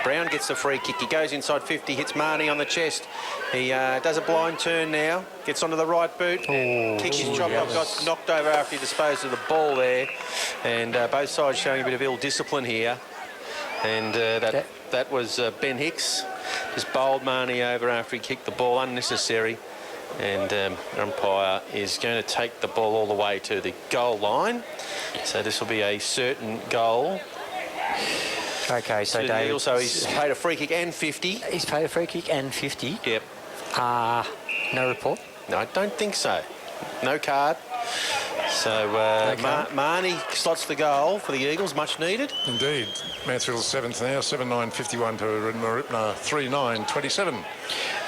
Brown gets the free kick. He goes inside 50, hits Marnie on the chest. He does a blind turn now, gets onto the right boot. Kick is chopped off, got knocked over after he disposed of the ball there. And both sides showing a bit of ill discipline here. And that was Ben Hicks. Just bowled Marnie over after he kicked the ball, unnecessary. And umpire is going to take the ball all the way to the goal line. So this will be a certain goal. Okay, so David... Also, he's paid a free kick and 50. He's paid a free kick and 50. Yep. No report? No, I don't think so. No card. So Marnie slots the goal for the Eagles, much needed. Indeed. Mansfield's 7th now, 7-9-51 to Mooroopna 3-9-27.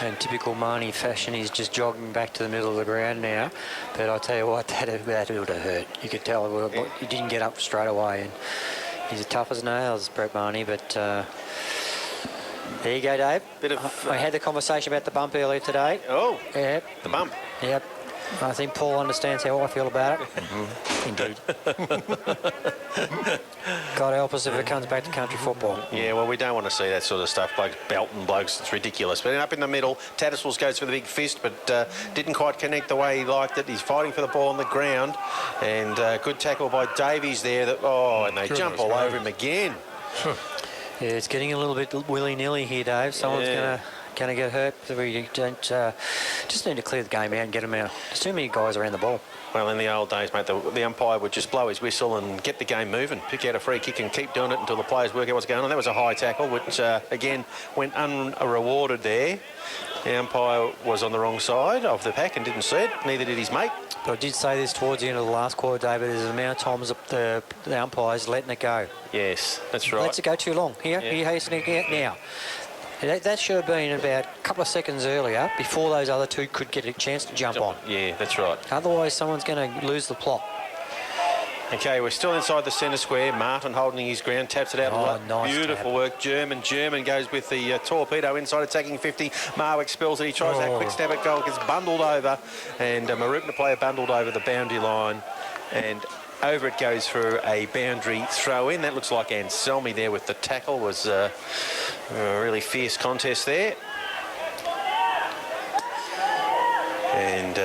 And typical Marnie fashion, he's just jogging back to the middle of the ground now. But I tell you what, that would have hurt. You could tell he didn't get up straight away. And he's as tough as nails, Brett Marnie. But there you go, Dave. I had the conversation about the bump earlier today. Oh, yep. The bump. Yep. I think Paul understands how I feel about it. Indeed. God help us if it comes back to country football. Yeah, well, we don't want to see that sort of stuff. Blokes belting blokes, it's ridiculous. But up in the middle, Tattersall's goes for the big fist, but didn't quite connect the way he liked it. He's fighting for the ball on the ground, and good tackle by Davies there. And they jump all over him again. Yeah, it's getting a little bit willy-nilly here, Dave. Someone's going to get hurt. We don't just need to clear the game out and get them out. There's too many guys around the ball. Well, in the old days, mate, the umpire would just blow his whistle and get the game moving, pick out a free kick and keep doing it until the players work out what's going on. That was a high tackle, which, again, went unrewarded there. The umpire was on the wrong side of the pack and didn't see it. Neither did his mate. But I did say this towards the end of the last quarter, David, there's the amount of times the umpire's letting it go. Yes, that's right. Lets it go too long. Here, he hastening it out now. That should have been about a couple of seconds earlier before those other two could get a chance to jump on. Yeah, that's right. Otherwise, someone's going to lose the plot. Okay, we're still inside the centre square. Martin holding his ground, taps it out. Oh, nice beautiful work. German goes with the torpedo inside, attacking 50. Marwick spells it. He tries that quick stab at goal, gets bundled over, and Mooroopna player bundled over the boundary line, and over it goes for a boundary throw in. That looks like Anselmi there with the tackle. Was a really fierce contest there. And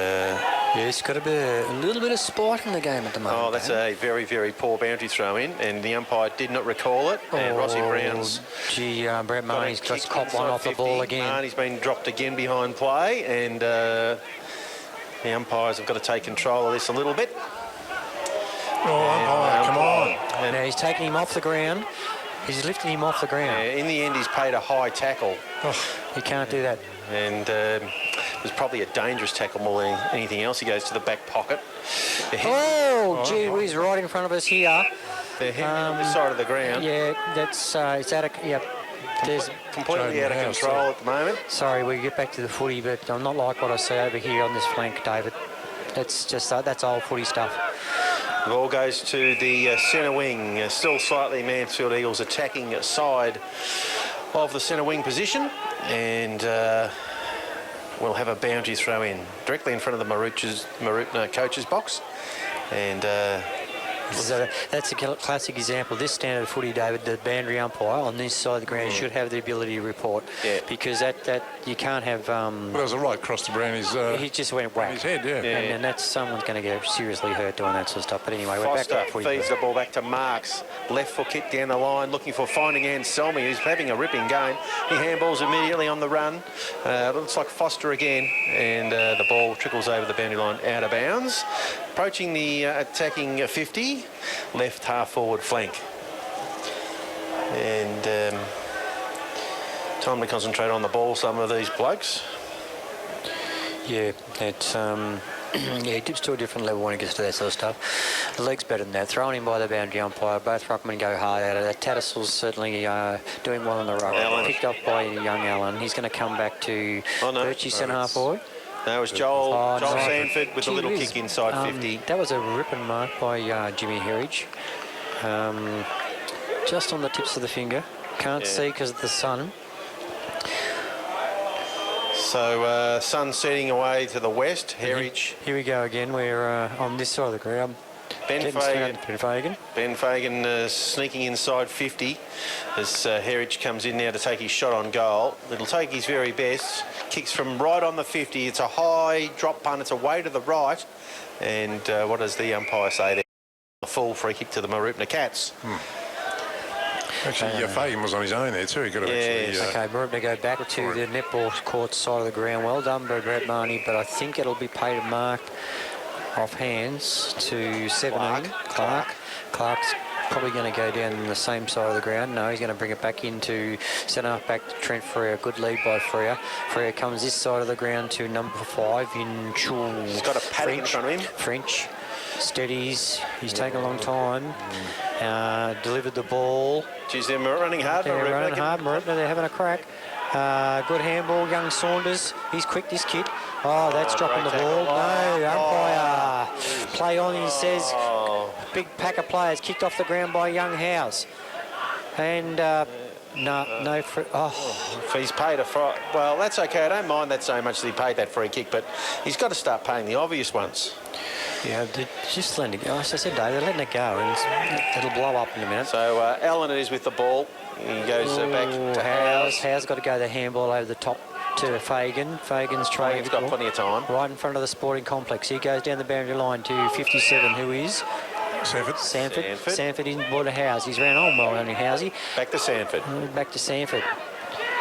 yeah, it's got to be a little bit of spite in the game at the moment. Oh, that's a very, very poor boundary throw in, and the umpire did not recall it. And Rossi Brown's... Brett Marnie's just copped one off 50. The ball again. Marnie's been dropped again behind play, and the umpires have got to take control of this a little bit. Umpire, come on. And now he's taking him off the ground. He's lifted him off the ground. Yeah, in the end, he's paid a high tackle. He can't do that. And it was probably a dangerous tackle more than anything else. He goes to the back pocket. Gee whiz, right in front of us here. They're hitting on the side of the ground. Yeah, that's it's out of... Yep. There's completely out of control at the moment. Sorry, we get back to the footy, but I'm not like what I see over here on this flank, David. That's just that's old footy stuff. The ball goes to the centre wing. Still slightly Mansfield Eagles attacking side of the centre wing position, and we'll have a boundary throw in directly in front of the Mooroopna coach's box. And that's a classic example. This standard of footy, David, the boundary umpire on this side of the ground should have the ability to report. Yeah. Because that you can't have... Well, there was a right cross to Brownie's... he just went whack. His head, yeah. And that's someone's going to get seriously hurt doing that sort of stuff. But anyway, we're back to the footy. Feeds the ball back to Marks. Left foot kick down the line, looking for finding Anselmi, who's having a ripping game. He handballs immediately on the run. Looks like Foster again. And the ball trickles over the boundary line out of bounds. Approaching the attacking 50, left half forward flank. And time to concentrate on the ball, some of these blokes. Yeah, it's Yeah, he dips to a different level when he gets to that sort of stuff. The leg's better than that. Thrown in by the boundary umpire. Both ruckmen go hard at it. That Tattersalls certainly doing well in the ruck. Allen. Picked off by young Allen. He's going to come back to Birchie centre half forward. No, it was Joel no. Sanford with a little Gee whiz. kick inside 50. That was a ripping mark by Jimmy Herridge. Just on the tips of the finger. Can't see because of the sun. So sun setting away to the west. Herridge. Here we go again. We're on this side of the ground. Ben Fagan. Ben Fagan sneaking inside 50 as Herridge comes in now to take his shot on goal. It'll take his very best. Kicks from right on the 50. It's a high drop punt. It's away to the right. And what does the umpire say there? A full free kick to the Mooroopna Cats. Actually, Fagan was on his own there too. He could have actually... Okay, Mooroopna go back to the netball court side of the ground. Well done by Brad Marnie, but I think it'll be paid a mark off hands to 17. Clark's probably going to go down the same side of the ground. No, he's going to bring it back into centre half back to Trent Frere. Good lead by Frere. Frere comes this side of the ground to number 5 in Chul. He's got a paddock in front of him. French steadies. He's taken a long time. Delivered the ball. Geez, they're running hard. They're running hard. Mooroopna, they're having a crack. Good handball, young Saunders. He's quick, this kid. Oh, that's dropping the ball. No, umpire. Play on, he says. Big pack of players kicked off the ground by young Howes. And If he's paid a free... Well, that's okay. I don't mind that so much that he paid that free kick, but he's got to start paying the obvious ones. Yeah, just letting it go. As I said, Dave, they're letting it go, and it'll blow up in a minute. So Allen is with the ball. He goes back to Howes. Howes got to go the handball over the top to Fagan. Fagan's trying. He's got plenty of time. Right in front of the sporting complex. He goes down the boundary line to 57, who is... Sanford in board of Howes. He's ran on well, only Housey. Back to Sanford. Back to Sanford.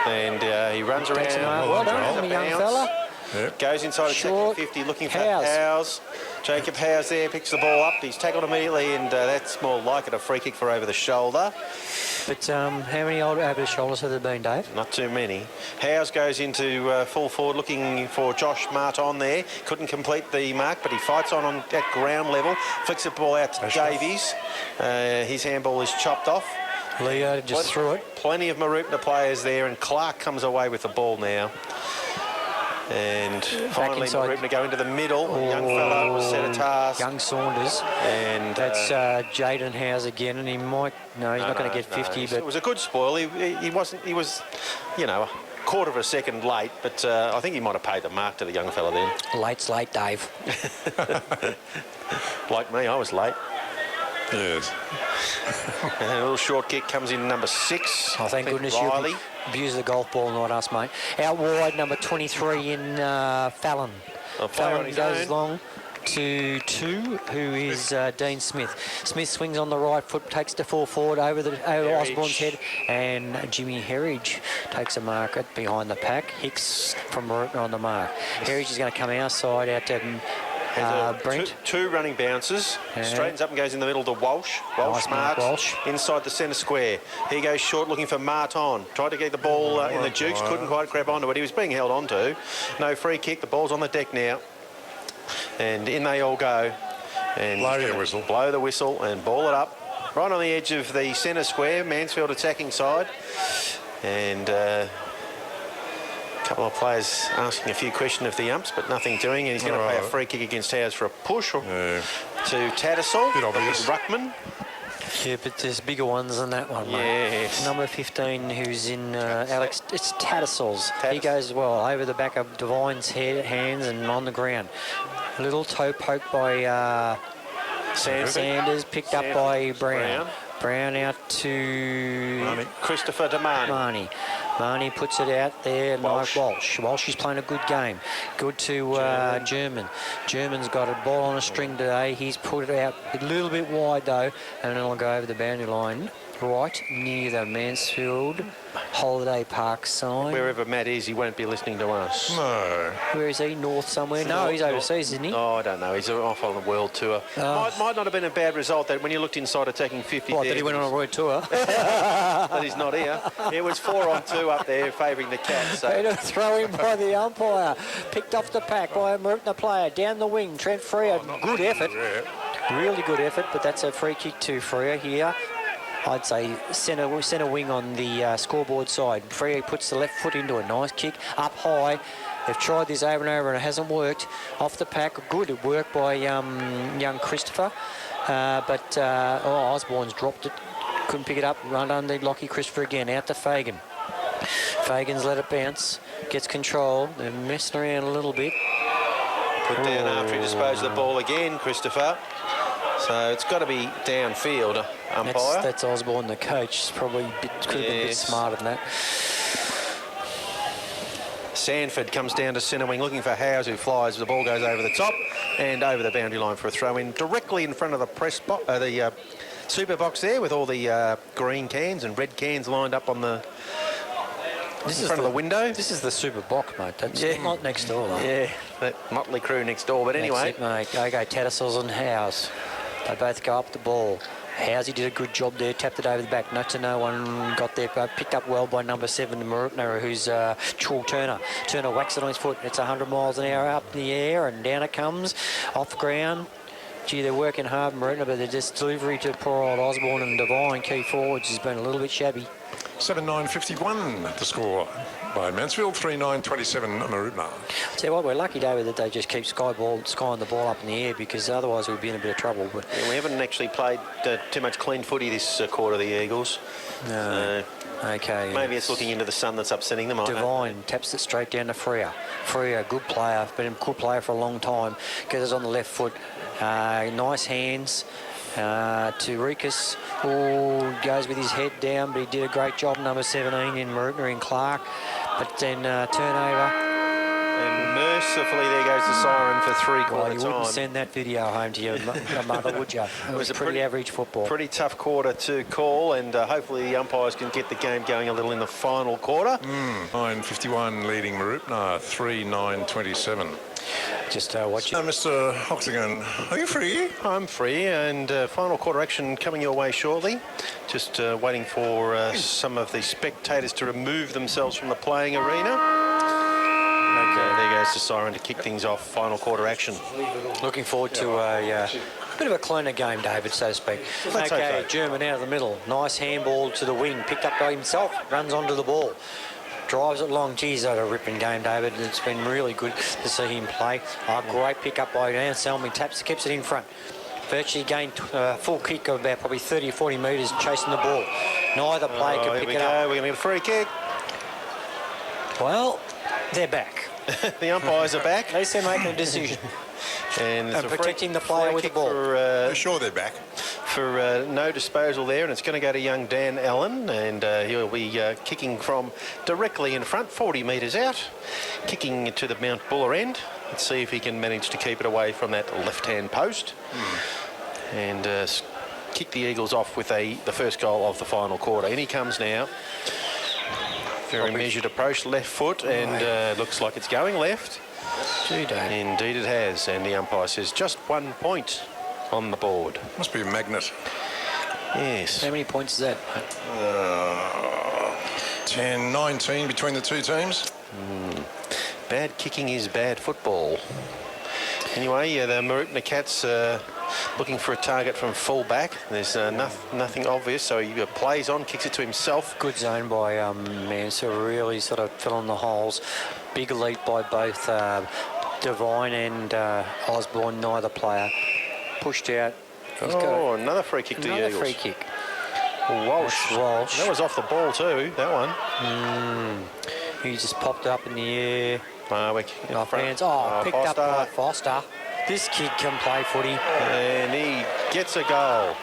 And he runs around. Well done, young fella. Yep. Goes inside a second 50, looking for Howes. Jacob Howes there, picks the ball up. He's tackled immediately, and that's more like it, a free kick for over the shoulder. But how many over the shoulders have there been, Dave? Not too many. Howes goes into full forward, looking for Josh Martin there. Couldn't complete the mark, but he fights on at ground level. Flicks the ball out to Davies. His handball is chopped off. Leo just threw it. Plenty of Mooroopna players there, and Clark comes away with the ball now. And finally, Mooroopna go into the middle. Young fella was set a task. Young Saunders. And that's Jaden Howes again, and he might... No, he's not going to get 50, but... It was a good spoil. He was, a quarter of a second late, but I think he might have paid the mark to the young fella then. Late's late, Dave. Like me, I was late. Yes. And a little short kick comes in number 6. Oh, thank goodness you abuse the golf ball, not us, mate. Out wide, number 23 in Fallon. Fallon goes long to 2, who is Dean Smith. Smith swings on the right foot, takes the full forward over Osborne's head, and Jimmy Herridge takes a mark at behind the pack. Hicks from Mooroopna on the mark. Herridge is going to come our side out to Brent. Two running bounces. Straightens up and goes in the middle to Walsh. Walsh marks inside the centre square. He goes short looking for Martin. Tried to get the ball in the jukes. Couldn't quite grab onto it. He was being held onto. No free kick. The ball's on the deck now. And in they all go. And blow the whistle and ball it up. Right on the edge of the centre square. Mansfield attacking side. And... couple of players asking a few questions of the umps, but nothing doing, and he's going to pay a free kick against Howes for a push to Tattersall. Bit obvious. Ruckman. Yeah, but there's bigger ones than that one, mate. Yes. Number 15, who's in Alex, it's Tattersall's. He goes well over the back of Devine's hands and on the ground. A little toe poke by Sanders, picked up by Brown. Brown out to Christopher DeMarni. Marnie puts it out there. Mike Walsh. Walsh is playing a good game. Good to German. German's got a ball on a string today. He's put it out a little bit wide though, and it'll go over the boundary line right near the Mansfield Holiday Park sign. Wherever Matt is, he won't be listening to us. No. Where is he? North somewhere? No, he's overseas, isn't he? Oh, I don't know. He's off on the world tour. Might not have been a bad result that when you looked inside attacking 50. What, that he went on a world tour? That he's not here. It was 4-on-2 up there favouring the Cats. So. Peter throw in by the umpire. Picked off the pack by a Mooroopna player. Down the wing, Trent Frere. Good effort. Really good effort, but that's a free kick to Frere here. I'd say centre wing on the scoreboard side. Frere puts the left foot into a nice kick up high. They've tried this over and over and it hasn't worked. Off the pack, good work by young Christopher. But Osborne's dropped it. Couldn't pick it up. Run under Lockie Christopher again. Out to Fagan. Fagan's let it bounce. Gets control. They're messing around a little bit. Put down after he disposed of the ball again, Christopher. So it's got to be downfield, umpire. That's Osborne, the coach. Could have been a bit smarter than that. Sanford comes down to centre wing looking for Howes, who flies. The ball goes over the top and over the boundary line for a throw in directly in front of the super box there, with all the green cans and red cans lined up on the in front of the window. This is the super box, mate. That's not next door, though. Yeah, that motley crew next door. But anyway, that's it, mate. Okay, Tattersall's and Howes. They both go up the ball. Housey did a good job there, tapped it over the back. No one got there, but picked up well by number 7, Mooroopna, who's Chul Turner. Turner whacks it on his foot. It's 100 miles an hour up in the air, and down it comes, off ground. Gee, they're working hard, Mooroopna, but they're just delivery to poor old Osborne and Devine, key forwards, has been a little bit shabby. 7-9-51 the score by Mansfield, 3-9-27 Mooroopna. I'll tell you what, we're lucky, David, that they just keep skying the ball up in the air, because otherwise we'd be in a bit of trouble. But yeah, we haven't actually played too much clean footy this quarter, the Eagles. No. Okay. Maybe it's looking into the sun that's upsetting them. Devine taps it straight down to Frere. Frere, good player, been a good player for a long time. Gets it on the left foot. Nice hands. To Rikus, who goes with his head down, but he did a great job, number 17 in Mooroopna in Clark. But then turnover. And mercifully, there goes the siren for 3/4 time. You wouldn't send that video home to your mother, would you? It was a pretty average football. Pretty tough quarter to call, and hopefully the umpires can get the game going a little in the final quarter. 9-51 leading Mooroopna, 3-9-27. Just watching. Mr. Hoxagon, are you free? I'm free, and final quarter action coming your way shortly. Just waiting for some of the spectators to remove themselves from the playing arena. Okay, there goes the siren to kick things off. Final quarter action. Looking forward to a bit of a cleaner game, David, so to speak. Okay, German out of the middle. Nice handball to the wing. Picked up by himself. Runs onto the ball. Drives it long. Geez, that a ripping game, David. It's been really good to see him play. Great pick up by Anselmi. Taps, keeps it in front. Virtually gained full kick of about probably 30 or 40 metres chasing the ball. Neither player could pick it up. We're going to get a free kick. Well, they're back. The umpires are back. At least they're making a decision. And protecting the player with the ball. You're sure they're back? For no disposal there, and it's going to go to young Dan Allen, and he'll be kicking from directly in front, 40 metres out, kicking to the Mount Buller end. Let's see if he can manage to keep it away from that left-hand post, and kick the Eagles off with the first goal of the final quarter. In he comes now. Very measured approach, left foot, and looks like it's going left. Indeed it has, and the umpire says just 1 point on the board. Must be a magnet. Yes. How many points is that? 10-19 between the two teams. Bad kicking is bad football. Anyway, the Mooroopna Cats looking for a target from full back. There's nothing obvious, so he plays on, kicks it to himself. Good zone by Mansfield, really sort of fill in the holes. Big leap by both Devine and Osborne, neither player. Pushed out. Another free kick to the Eagles. Another free kick. Walsh. That was off the ball too, that one. He just popped up in the air. Off hands. Picked up by Foster. This kid can play footy. And he gets a goal.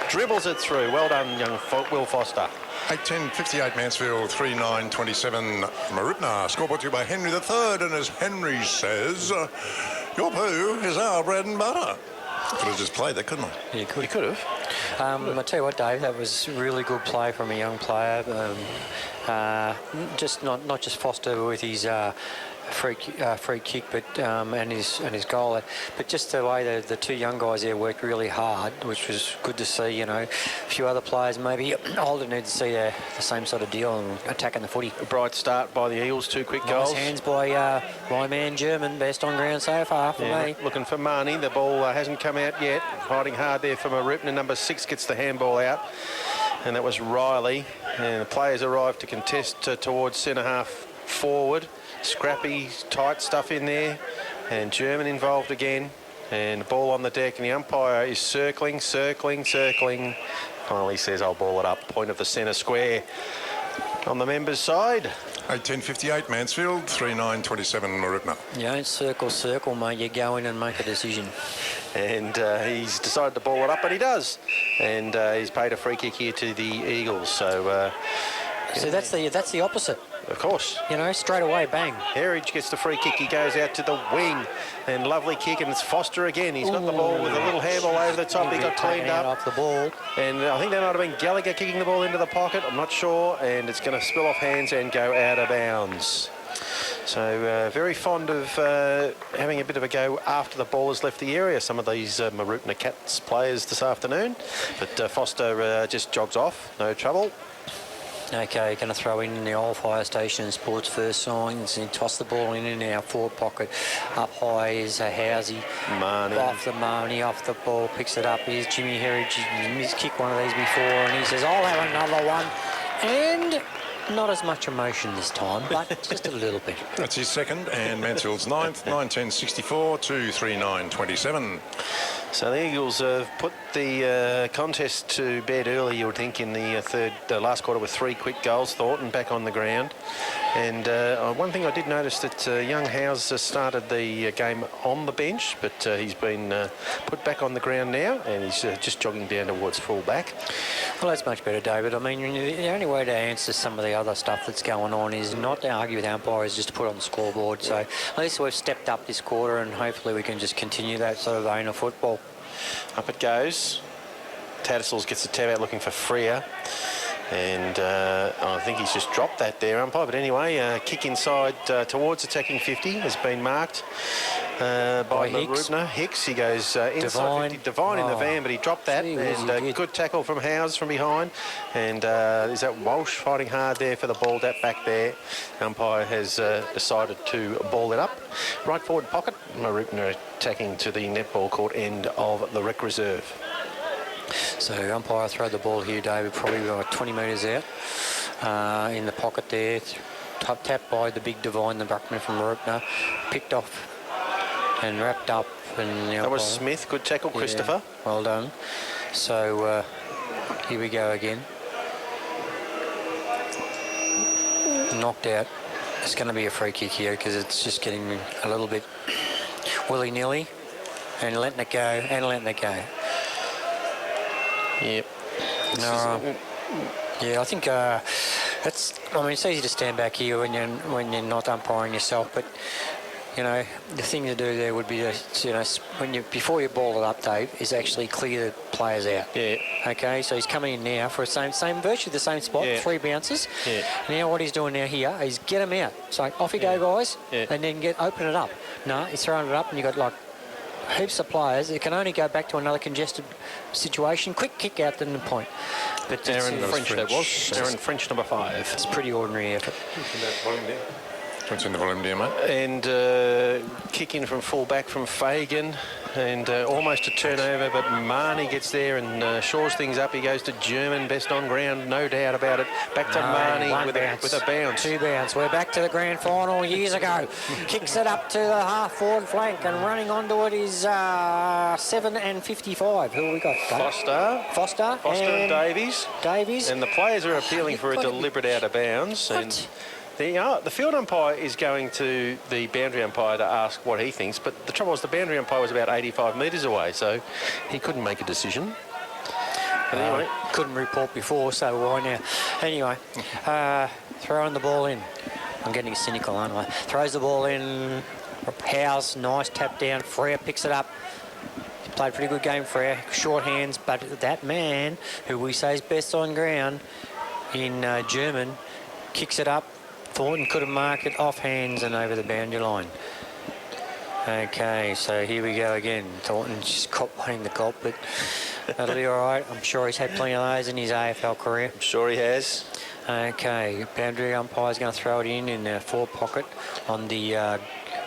Dribbles it through. Well done, young Will Foster. 8-10-58 Mansfield, 3-9-27 Mooroopna. Scoreboard to you by Henry III, and as Henry says, your poo is our bread and butter. Could have just played that, couldn't I? You could. You could have. I tell you what, Dave, that was really good play from a young player. Just not just Foster with his free kick, but and his goal, but just the way the two young guys there worked really hard, which was good to see. You know, a few other players maybe older need to see the same sort of deal and attacking the footy. A bright start by the Eagles, 2 quick goals. Nice hands by my man German, best on ground so far for me. Looking for Marnie. The ball hasn't come out yet. Fighting hard there for Mooroopna. Number 6 gets the handball out. And that was Riley. And the players arrived to contest towards centre half forward. Scrappy, tight stuff in there. And German involved again. And the ball on the deck. And the umpire is circling. Finally says, I'll ball it up. Point of the centre square. On the members' side. 18:58 Mansfield, 39:27 Mooroopna. You don't circle, mate. You go in and make a decision. And he's decided to ball it up, and he does. And he's paid a free kick here to the Eagles. So that's the opposite. Of course. You know, straight away, bang. Heritage gets the free kick. He goes out to the wing. And lovely kick, and it's Foster again. He's got the ball with a little handball over the top. He got cleaned up. Off the ball. And I think that might have been Gallagher kicking the ball into the pocket. I'm not sure. And it's going to spill off hands and go out of bounds. So very fond of having a bit of a go after the ball has left the area, some of these Mooroopna Cats players this afternoon. But Foster just jogs off, no trouble. Okay, going to throw in the old fire station sports first signs and toss the ball in our forward pocket. Up high is Housey. Marnie. Off the Marnie, off the ball, picks it up. Here's Jimmy Heritage. He's kicked one of these before and he says, I'll have another one. And not as much emotion this time, but just a little bit. That's his second, and Mansfield's ninth, 19:64 to 39:27. So the Eagles have put the contest to bed early, you would think, in the last quarter with 3 quick goals. Thornton back on the ground. And one thing I did notice that young Howes started the game on the bench, but he's been put back on the ground now, and he's just jogging down towards full back. Well, that's much better, David. I mean, the only way to answer some of the other stuff that's going on is not to argue with umpires, just to put on the scoreboard. So at least we've stepped up this quarter, and hopefully we can just continue that sort of vein of football. Up it goes. Tattersall's gets the tab out looking for Freer. And I think he's just dropped that there, umpire. But anyway, kick inside towards attacking 50 has been marked by Mooroopna. Hicks, he goes inside 50. Divine in the van, but he dropped that. And good tackle from Howes from behind. And is that Walsh fighting hard there for the ball back there. Umpire has decided to ball it up. Right forward pocket. Mooroopna attacking to the netball court end of the rec reserve. So umpire throw the ball here, David, probably about 20 metres out in the pocket there. Tapped by the big Divine, the ruckman from Mooroopna. Picked off and wrapped up. And that was Smith. Good tackle, Christopher. Well done. So here we go again. Knocked out. It's going to be a free kick here because it's just getting a little bit willy-nilly and letting it go. Yep. No. Yeah, I think it's. I mean, it's easy to stand back here when you're not umpiring yourself, but you know the thing to do there would be to, before you ball it up, Dave, is actually clear the players out. Yeah. Okay, so he's coming in now for virtually the same spot, 3 bounces. Yeah. Now what he's doing now here is get them out. So off you go, guys, and then open it up. No, he's throwing it up, and you got like heaps of players. It can only go back to another congested situation. Quick kick out, then the point. But Aaron French, that was. Aaron French, number 5. It's pretty ordinary effort. What's in the volume there, mate? And kick in from full back from Fagan. And almost a turnover, but Marnie gets there and shores things up. He goes to German, best on ground, no doubt about it. Back to Marnie with a bounce. 2 bounce. We're back to the grand final years ago. Kicks it up to the half-forward flank, and running onto it is 7 and 55. Who have we got? Foster and Davies. And the players are appealing for a deliberate out of bounds. What? And the field umpire is going to the boundary umpire to ask what he thinks, but the trouble was the boundary umpire was about 85 metres away, so he couldn't make a decision. But anyway, couldn't report before, so why now? Anyway, throwing the ball in. I'm getting cynical, aren't I? Throws the ball in. Howes, nice tap down. Freer picks it up. Played a pretty good game, Freer. Short hands, but that man, who we say is best on ground in German, Kicks it up. Thornton couldn't mark it. Off hands and over the boundary line. Okay, so here we go again. Thornton just caught one in the gulp, but that'll be all right. I'm sure he's had plenty of those in his AFL career. I'm sure he has. Okay, boundary umpire's going to throw it in the forward pocket on the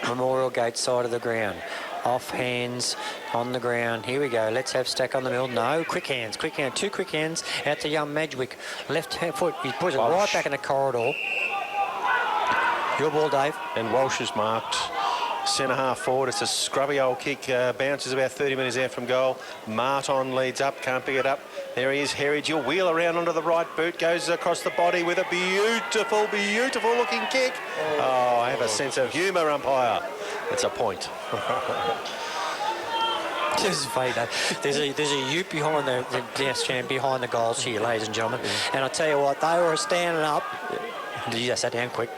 Memorial Gate side of the ground. Off hands on the ground. Here we go. Let's have Stack on the middle. No, quick hands. Two quick hands out to young Madgwick. Left hand foot. He puts it right back in the corridor. Your ball, Dave. And Walsh is marked. Centre half forward. It's a scrubby old kick. Bounces about 30 metres out from goal. Martin leads up. Can't pick it up. There he is. Herridge. He'll wheel around onto the right boot. Goes across the body with a beautiful, beautiful looking kick. Oh, I have a sense of humour, umpire. It's a point. This is funny, though. There's a ute behind the death stand behind the goals here, ladies and gentlemen. And I tell you what, they were standing up. You just sat down quick.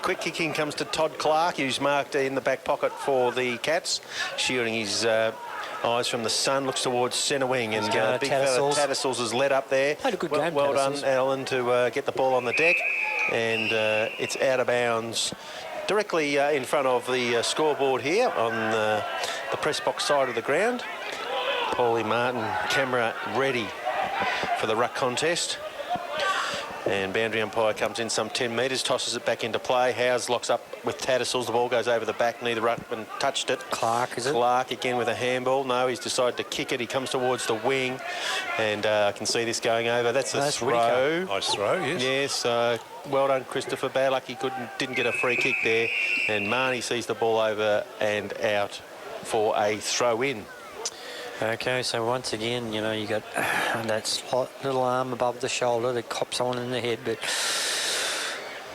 Quick kicking comes to Todd Clark, who's marked in the back pocket for the Cats, shielding his eyes from the sun. Looks towards centre wing, and big fella Tattersall's is led up there. Had a good game, well done, Alan, to get the ball on the deck, and it's out of bounds. Directly in front of the scoreboard here on the press box side of the ground. Paulie Martin, camera ready for the ruck contest. And boundary umpire comes in some 10 metres, tosses it back into play. Howes locks up with Tattersall's. The ball goes over the back. Neither ruckman touched it. Clark, is it? Clark again with a handball. No, he's decided to kick it. He comes towards the wing, and I can see this going over. That's a throw. Nice throw, yes. Yes, well done, Christopher. Bad luck he didn't get a free kick there. And Marnie sees the ball over and out for a throw-in. Okay, so once again, you know, you got that little arm above the shoulder that cops someone in the head, but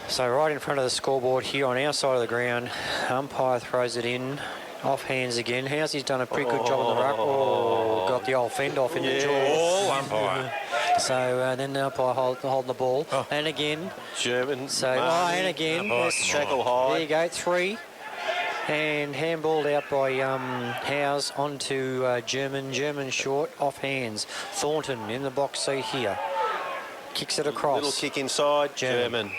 so right in front of the scoreboard here on our side of the ground, umpire throws it in, off hands again. How's done a pretty good job on the ruck. Oh, got the old fend off in the jaw. All umpire. So then the umpire holding the ball, and again. German. So and again. Tackle high. There you go, 3. And handballed out by Howes onto German short, off hands. Thornton in the box seat here. Kicks it across. Little kick inside, German.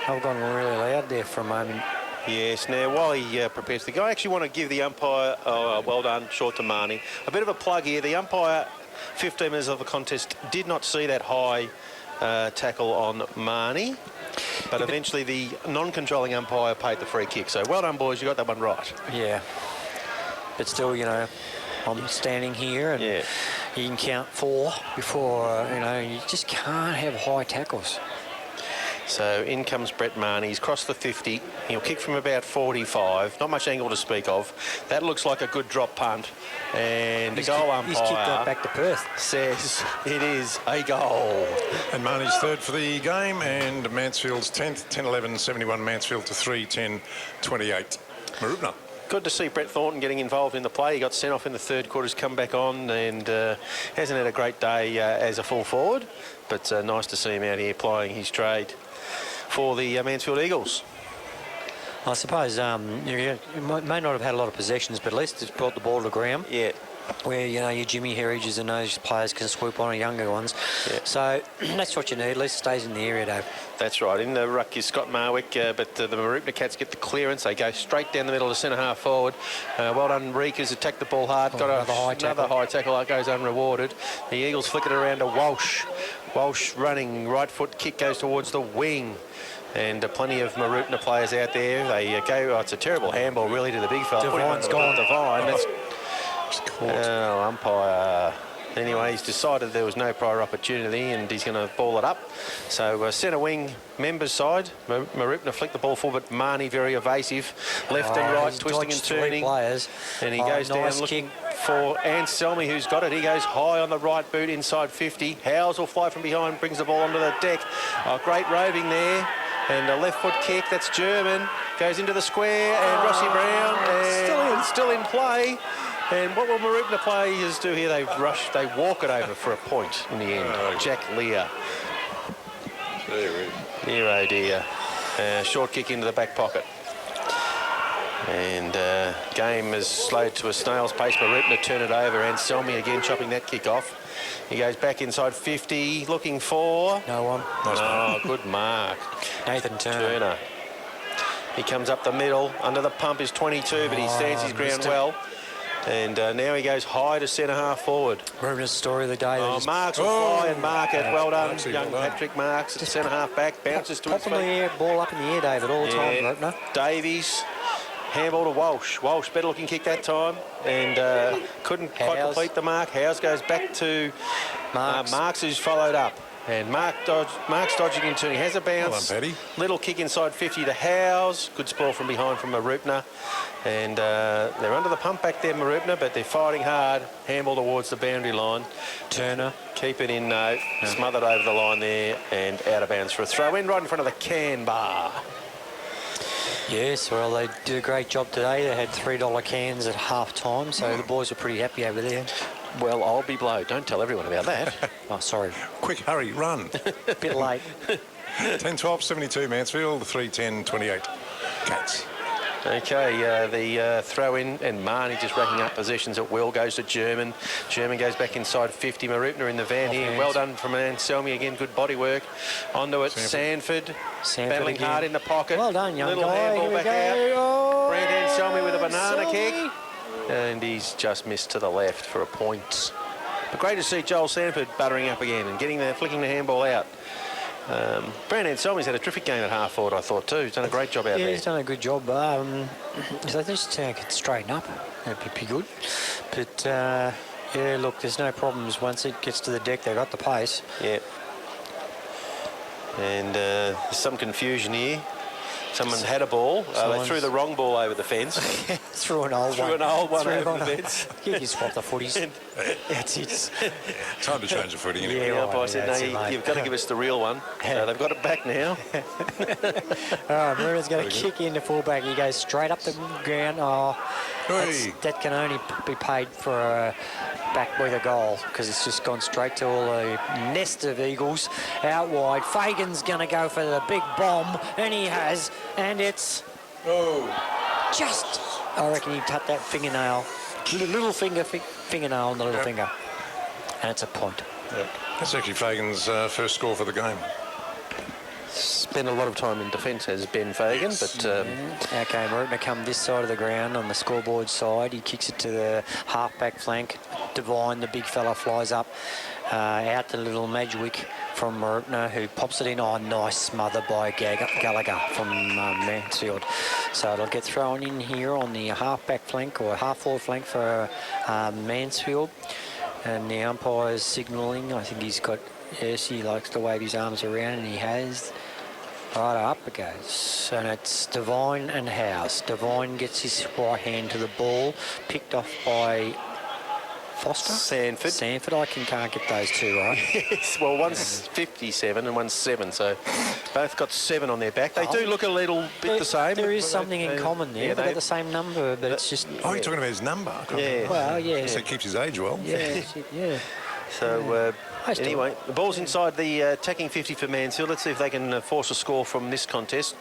I've gone really loud there for a moment. Yes, now while he prepares to go, I actually want to give the umpire, well done, short to Marnie, a bit of a plug here. The umpire, 15 minutes of the contest, did not see that high tackle on Marnie. But eventually the non-controlling umpire paid the free kick. So well done, boys. You got that one right. Yeah. But still, you know, I'm standing here and you can count 4 before, you know, you just can't have high tackles. So in comes Brett Marnie. He's crossed the 50. He'll kick from about 45. Not much angle to speak of. That looks like a good drop punt. And the goal umpire... He's kicked that back to Perth. ...says it is a goal. And Marnie's third for the game, and Mansfield's 10th, 10-11, 71 Mansfield to 3-10, 28. Mooroopna. Good to see Brett Thornton getting involved in the play. He got sent off in the third quarter, he's come back on, and hasn't had a great day as a full forward, but nice to see him out here plying his trade for the Mansfield Eagles. I suppose you may not have had a lot of possessions, but at least it's brought the ball to ground. Yeah. Where, you know, your Jimmy Herridges and those players can swoop on younger ones. Yeah. So that's what you need. At least it stays in the area, Dave. That's right. In the ruck is Scott Marwick, but the Mooroopna Cats get the clearance. They go straight down the middle to centre half forward. Well done, Reekers. Attacked the ball hard. Got another high tackle that goes unrewarded. The Eagles flick it around to Walsh. Walsh running, right foot kick goes towards the wing. And plenty of Mooroopna players out there. They go, it's a terrible handball really to the big fella. Divine's gone. Divine. That's umpire. Anyway, he's decided there was no prior opportunity and he's going to ball it up. So centre wing, members side. Mooroopna flick the ball forward, but Marnie very evasive. Left and right, twisting and turning. And he goes down looking for Anselmi, who's got it. He goes high on the right boot inside 50. Howes will fly from behind, brings the ball onto the deck. Great roving there. And a left foot kick, that's German. Goes into the square and Rossi Brown. And still in play. And what will Mooroopna players do here? They walk it over for a point in the end. Jack Lear. Dear, oh dear. Short kick into the back pocket. And game is slowed to a snail's pace. Mooroopna turn it over. Anselmi again chopping that kick off. He goes back inside 50, looking for... No one. Oh, good mark. Nathan Turner. He comes up the middle. Under the pump is 22, but he stands his ground well. And now he goes high to centre half forward. Mooroopna's story of the day. Oh, Marks will fly and mark it. Well done, Marksy, young well done. Patrick Marks at centre half back. Bounces to his Popping the feet. air, ball up in the air, David, all the time, Mooroopna. Davies. Handball to Walsh. Walsh, better looking kick that time. And couldn't quite Howes. complete the mark. Howes goes back to Marks. Marks, who's followed up. And Mark's dodging into him. He has a bounce. Well done, Paddy. Little kick inside 50 to Howes. Good spoil from behind from Mooroopna. And they're under the pump back there, Mooroopna, but they're fighting hard. Handball towards the boundary line. Turner. Keep it in, no. Smothered over the line there and out of bounds for a throw in right in front of the can bar. Yes, well, they did a great job today. They had $3 cans at half time, so the boys were pretty happy over there. Well, I'll be blowed. Don't tell everyone about that. Oh, sorry. Quick, hurry, run. Bit late. 10-12, 72 Mansfield, 3-10, 28 Cats. Okay, the throw in, and Marnie just racking up possessions at will, goes to German. German goes back inside 50. Mooroopna in the van here. Well done from Anselmi again. Good body work. Onto it, Sanford. Battling again. hard in the pocket. Well done, young Little guy. handball Here we back go. out. Oh, Brent Anselmi with a banana Anselmi. kick. And he's just missed to the left for a point. But great to see Joel Sanford buttering up again and flicking the handball out. Brandon Anselmi's had a terrific game at half forward, I thought, too. He's done a great job out Yeah, there. he's done a good job. So they just get straighten up. That'd be pretty good. But, yeah, look, there's no problems. Once it gets to the deck, they've got the pace. Yeah. And there's some confusion here. Someone had a ball. They threw the wrong ball over the fence. Threw an old one. Over the fence. You can swap the footies. That's it. Time to change the footing anyway. Yeah, The right, umpire said, that's no, it, mate. you've got to give us the real one. So they've got it back now. All right, Mooroopna's going to kick in the fullback. He goes straight up the ground. Oh, that can only be paid for a back with a goal because it's just gone straight to all the nest of Eagles out wide. Fagan's going to go for the big bomb, and he has, and it's just, I reckon he tapped that fingernail, little fingernail on the little finger, and it's a point. That's actually Fagan's first score for the game. Spent a lot of time in defence as Ben Fagan, but Okay, Mooroopna come this side of the ground on the scoreboard side. He kicks it to the half-back flank. Divine, the big fella, flies up out to little Madgewick from Mooroopna, who pops it in. Oh, nice smother by Gallagher from Mansfield. So it'll get thrown in here on the half-back flank or half-forward flank for Mansfield. And the umpire's signalling. I think he's got... Yes, he likes to wave his arms around, and he has. Right, up it goes. And it's Devine and House. Devine gets his right hand to the ball, picked off by Foster? Sanford. I can't get those two right. Yes, well, one's 57 and one's 7, so both got 7 on their back. They do look a little bit the same. There is something in common there. Yeah, They've got the same number, but it's just... Oh, you're talking about his number? Yeah. Well, yeah. So it keeps his age well. Yeah, yeah. So, I still- anyway, the ball's inside the attacking 50 for Mansfield. Let's see if they can force a score from this contest.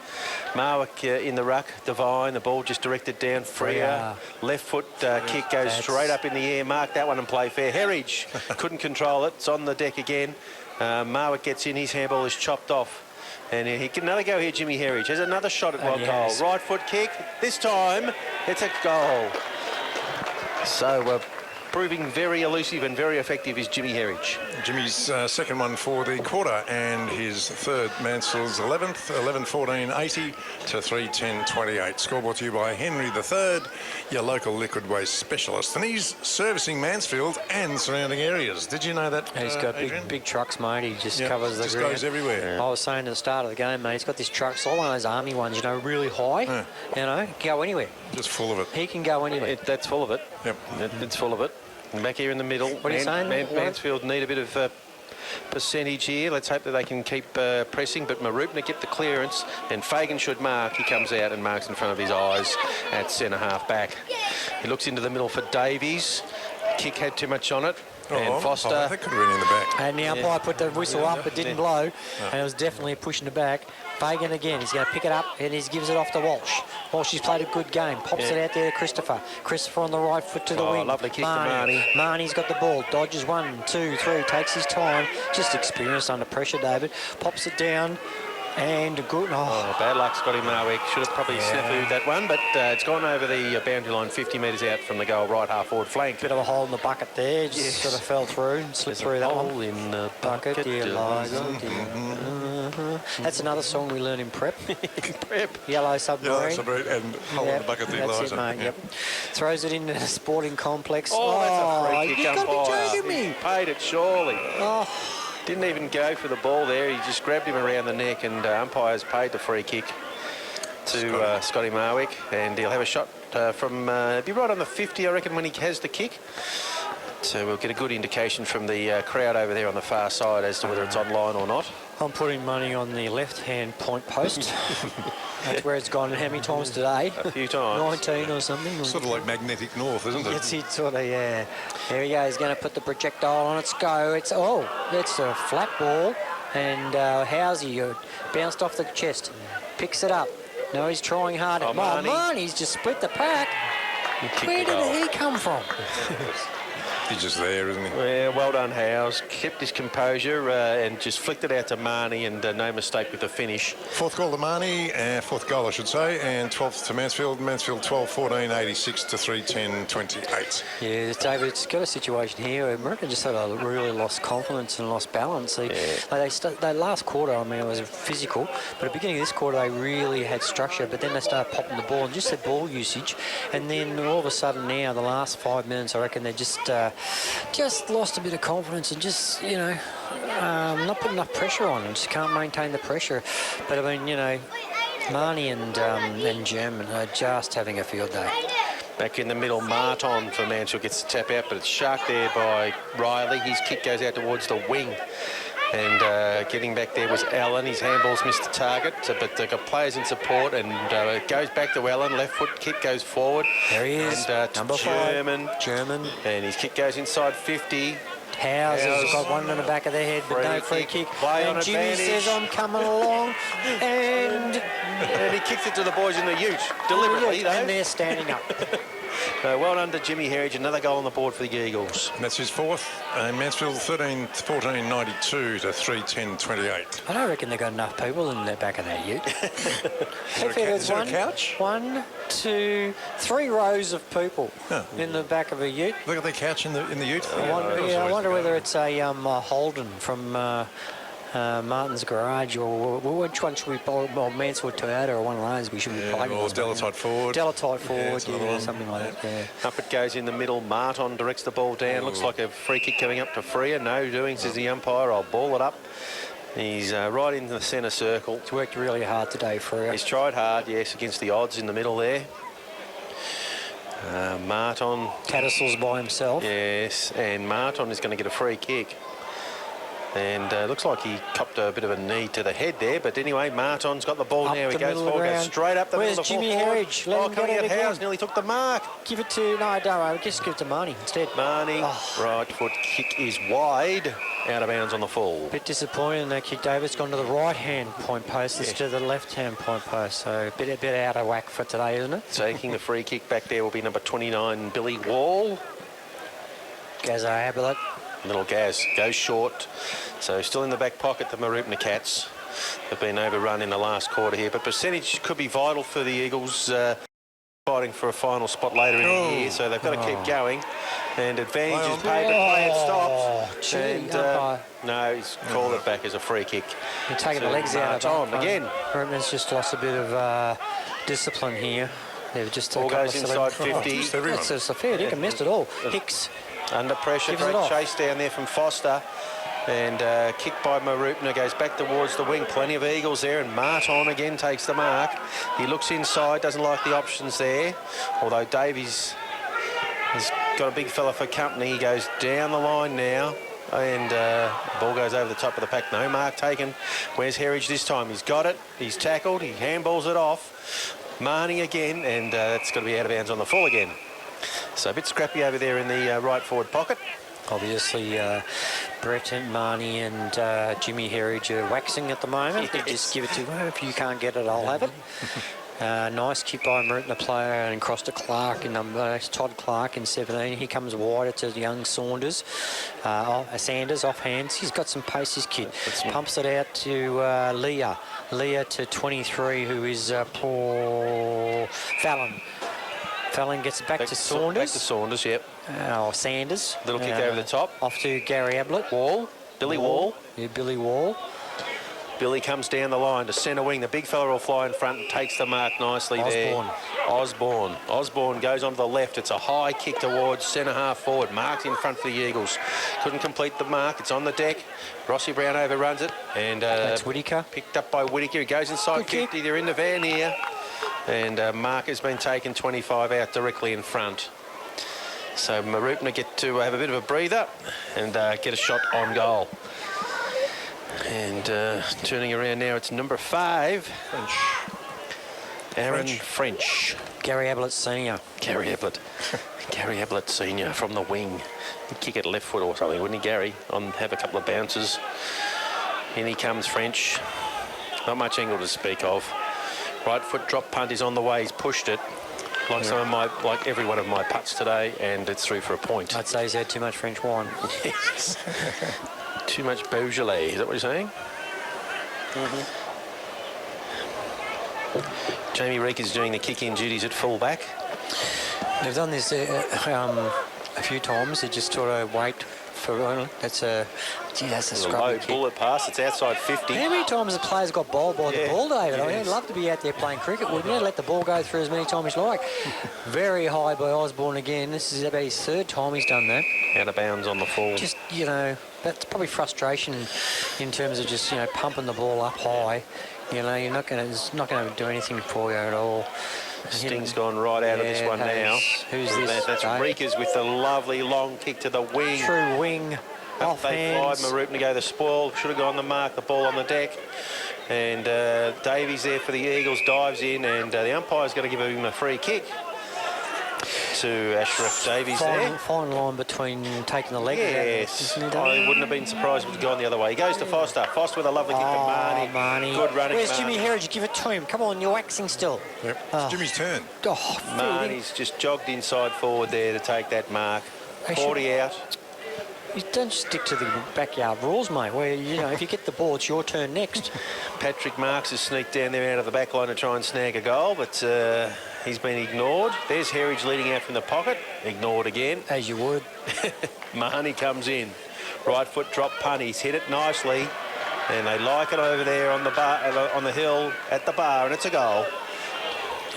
Marwick in the ruck. Devine, the ball just directed down. Freer, left foot kick goes straight up in the air. Mark that one and play fair. Herridge couldn't control it. It's on the deck again. Marwick gets in. His handball is chopped off. And he can another go here, Jimmy Herridge. Has another shot at one goal. Right foot kick. This time, it's a goal. So, proving very elusive and very effective is Jimmy Herridge. Jimmy's second one for the quarter and his third, Mansfield's 11th, 11-14, 80 to 3-10-28. Score brought to you by Henry III, your local liquid waste specialist. And he's servicing Mansfield and surrounding areas. Did you know that, He's got Adrian? big trucks, mate. He just covers the just ground. goes everywhere. I was saying at the start of the game, mate, he's got this truck. It's like one of those army ones, you know, really high. You know, go anywhere. Just full of it. He can go anywhere. That's full of it. Yep. It's full of it. And back here in the middle, What are you saying? Mansfield need a bit of percentage here. Let's hope that they can keep pressing, but Mooroopna get the clearance, and Fagan should mark. He comes out and marks in front of his eyes at centre half back. He looks into the middle for Davies. Kick had too much on it. And Foster. That could have been in the back. And the umpire put the whistle up but didn't blow, and it was definitely pushing it back. Fagan again, he's going to pick it up and he gives it off to Walsh. Walsh, he's played a good game, pops it out there to Christopher. Christopher on the right foot to the wing. Lovely kick to Marnie. Marnie's got the ball, dodges 1, 2, 3, takes his time. Just experience under pressure, David. Pops it down. And good. Bad luck, Scotty Marwick. Should have probably snafu'd that one, but it's gone over the boundary line 50 metres out from the goal, right half forward flank. Bit of a hole in the bucket there. Just sort of fell through and slipped through that one. Hole in the bucket. Dear Liza, That's another song we learn in prep. Prep. Yellow Submarine. Yellow Submarine and hole in the bucket, dear That's Liza. it, mate. Yep. Throws it into the sporting complex. That's a free kick. You've got to umpire. be joking me. He paid it surely. Oh. Didn't even go for the ball there. He just grabbed him around the neck, and umpires paid the free kick to Scotty Marwick, and he'll have a shot from be right on the 50, I reckon, when he has the kick. So we'll get a good indication from the crowd over there on the far side as to whether it's online or not. I'm putting money on the left-hand point post. That's where it's gone. How many times today? A few times. 19 or something. Sort of like magnetic north, isn't it? It's sort of, yeah. There he goes. He's going to put the projectile on its go. It's a flat ball, and Housey bounced off the chest, picks it up. No, he's trying hard. Marnie's just split the pack. Where did he come from? He's just there, isn't he? Yeah, well done, Howes. Kept his composure and just flicked it out to Marnie, and no mistake with the finish. Fourth goal to Marnie, fourth goal I should say, and 12th to Mansfield. Mansfield 12-14, 86 to 310, 28. Yeah, David, it's got a situation here. America just had really lost confidence and lost balance. They last quarter, I mean, it was physical, but at the beginning of this quarter, they really had structure, but then they started popping the ball and just had ball usage. And then all of a sudden now, the last 5 minutes, I reckon they just lost a bit of confidence and just, not putting enough pressure on them. Just can't maintain the pressure. But I mean, Marnie and German are just having a field day. Back in the middle, Marton for Mansfield gets the tap out, but it's sharked there by Riley. His kick goes out towards the wing. And getting back there was Allen. His handball's missed the target, but they've got players in support, and it goes back to Allen. Left foot kick goes forward. There he is, and, number 5. German. And his kick goes inside 50. Howes has got one on the back of the head, but no free kick. And Jimmy says, I'm coming along. And he kicks it to the boys in the ute, deliberately, though. And they're standing up. Well done to Jimmy Herridge. Another goal on the board for the Eagles. That's his fourth. Mansfield 13-14, 92 to 310, 28. I don't reckon they've got enough people in the back of that ute. Is there a couch? 1, 2, 3 rows of people in the back of a ute. Look at the couch in the ute. I wonder whether it's a Holden from Martin's Garage, or which one should we buy? Well, Mansfield Toyota, or one of those we should be playing. Or Delatite Ford. Delatite Ford, something like that. Yeah. Up it goes in the middle. Martin directs the ball down. Looks like a free kick coming up to Freer. No doing, says the umpire. I'll ball it up. He's right into the centre circle. He's worked really hard today, Freer. He's tried hard, yes, against the odds in the middle there. Martin. Tattersal's by himself. Yes, and Martin is going to get a free kick. And looks like he copped a bit of a knee to the head there. But anyway, Martin's got the ball now. He goes forward, goes straight up the middle of the Jimmy Herridge? Coming out Howes, nearly took the mark. Give it to, no, don't worry, just give it to Marnie instead. Marnie, right foot kick is wide, out of bounds on the full. Bit disappointing that kick, David. It's gone to the right-hand point post instead of the left-hand point post. So a bit out of whack for today, isn't it? Taking the free kick back there will be number 29, Billy Wall. Gazza Ablett. Little Gaz goes short. So still in the back pocket, the Mooroopna Cats have been overrun in the last quarter here. But percentage could be vital for the Eagles fighting for a final spot later in the year. So they've got to keep going. And advantage is paid, but play it stopped. And no, he's called it back as a free kick. You're taking the legs out of it. Again. Mooroopna's just lost a bit of discipline here. They've just ball goes inside 50. It's a fair dick and missed it all. Hicks. Under pressure, great chase down there from Foster. And kick by Mooroopna goes back towards the wing. Plenty of Eagles there, and Martin again takes the mark. He looks inside, doesn't like the options there. Although Davies has got a big fella for company. He goes down the line now. And ball goes over the top of the pack. No mark taken. Where's Herridge this time? He's got it. He's tackled. He handballs it off. Marnie again, and that's got to be out of bounds on the full again. So a bit scrappy over there in the right forward pocket. Obviously, Brett and Marnie and Jimmy Herridge are waxing at the moment. They just give it to her. If you can't get it, I'll have it. Nice kick by a Mooroopna player and across to Clark in Todd Clark in 17. He comes wider to young Sanders off hands. He's got some pace, this kid. Pumps it out to Leah. Leah to 23, who is poor Fallon. Fallon gets it back to Saunders. Back to Saunders, yep. Sanders. Little kick over the top. Off to Gary Ablett. Billy Wall. Yeah, Billy Wall. Billy comes down the line to centre wing. The big fella will fly in front and takes the mark nicely there. Osborne goes onto the left. It's a high kick towards centre half forward. Marked in front for the Eagles. Couldn't complete the mark. It's on the deck. Rossi Brown overruns it. And that's Whittaker. Picked up by Whittaker. He goes inside 50. They're in the van here. And mark has been taken 25 out directly in front. So Mooroopna get to have a bit of a breather and get a shot on goal. And turning around now, it's number 5. Aaron French. Gary Ablett Senior. Gary Ablett. Gary Ablett Senior from the wing. He'd kick it left foot or something, wouldn't he, Gary? Have a couple of bounces. In he comes, French. Not much angle to speak of. Right foot drop punt is on the way. He's pushed it. Like every one of my putts today, and it's through for a point. I'd say he's had too much French wine. Yes. Too much Beaujolais, is that what you're saying? Mm-hmm. Jamie Reek is doing the kick-in duties at full-back. They've done this a few times. They just sort of wait for... That's a scrubby low bullet pass. It's outside 50. How many times the players got bowled by the ball, David? I mean, I'd love to be out there playing cricket, wouldn't you? Let the ball go through as many times as you like. Very high by Osborne again. This is about his 3rd time he's done that. Out of bounds on the fall. Just, that's probably frustration in terms of just, pumping the ball up high. You're not going to do anything for you at all. Sting's gone right out of this one now. Who's this? That's Reekers with the lovely long kick to the wing. True wing. Off hands. Mooroopna go the spoil. Should have gone the mark. The ball on the deck. And Davies there for the Eagles dives in, and the umpire's going to give him a free kick to Ashraf Davies there. Fine line between taking the leg. Yes, I wouldn't have been surprised if it had gone the other way. He goes to Foster. Foster with a lovely kick for Marnie. Marnie. Good running. Where's Jimmy Herridge? Give it to him. Come on, you're waxing still. Yep, it's Jimmy's turn. Marnie's just jogged inside forward there to take that mark. 40 out. You don't stick to the backyard rules, mate, where, if you get the ball, it's your turn next. Patrick Marks has sneaked down there out of the back line to try and snag a goal, but he's been ignored. There's Herridge leading out from the pocket. Ignored again. As you would. Marnie comes in. Right foot drop punt. He's hit it nicely. And they like it over there on the bar, on the hill at the bar, and it's a goal.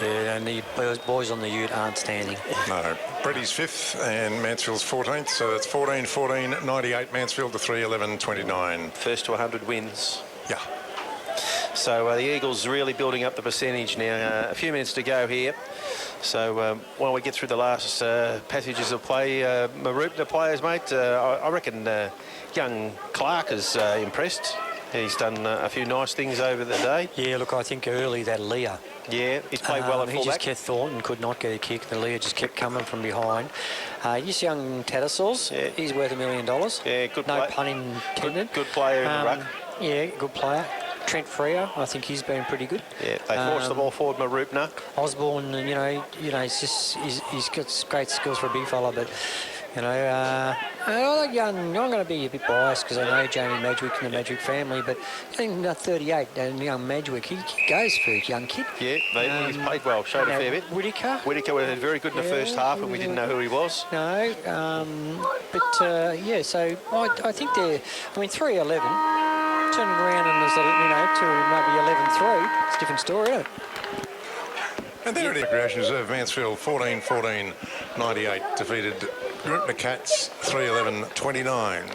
Yeah, and the boys on the ute aren't standing. No, Breddy's 5th and Mansfield's 14th, so that's 14-14, 98 Mansfield to 3-11-29. First to 100 wins. Yeah. So the Eagles really building up the percentage now. A few minutes to go here. So while we get through the last passages of play, Mooroopna players, mate, I reckon young Clark is impressed. He's done a few nice things over the day. Yeah, look, I think early that Leah. Yeah, he's played well at fullback. He just kept Thornton, could not get a kick. The Leah just kept coming from behind. This young Tattersall's, he's worth $1 million. Yeah, good no play. pun intended. Good player in the ruck. Yeah, good player. Trent Freo, I think he's been pretty good. Yeah, they forced the ball forward, Mooroopna. Osborne, he's got great skills for a big fella, but I'm going to be a bit biased because I know Jamie Madgwick and the Madgwick family, but I think 38, young Madgwick, he goes for a young kid. Yeah, he's played well, showed a fair bit. Whittaker was very good in the first half, and we didn't know who he was. No, so I think they're, 3-11. Turning around and there's to maybe 11-3. It's a different story, isn't it? And then Recreation Reserve Mansfield 14-14, 98 defeated Mooroopna Cats 3-11-29.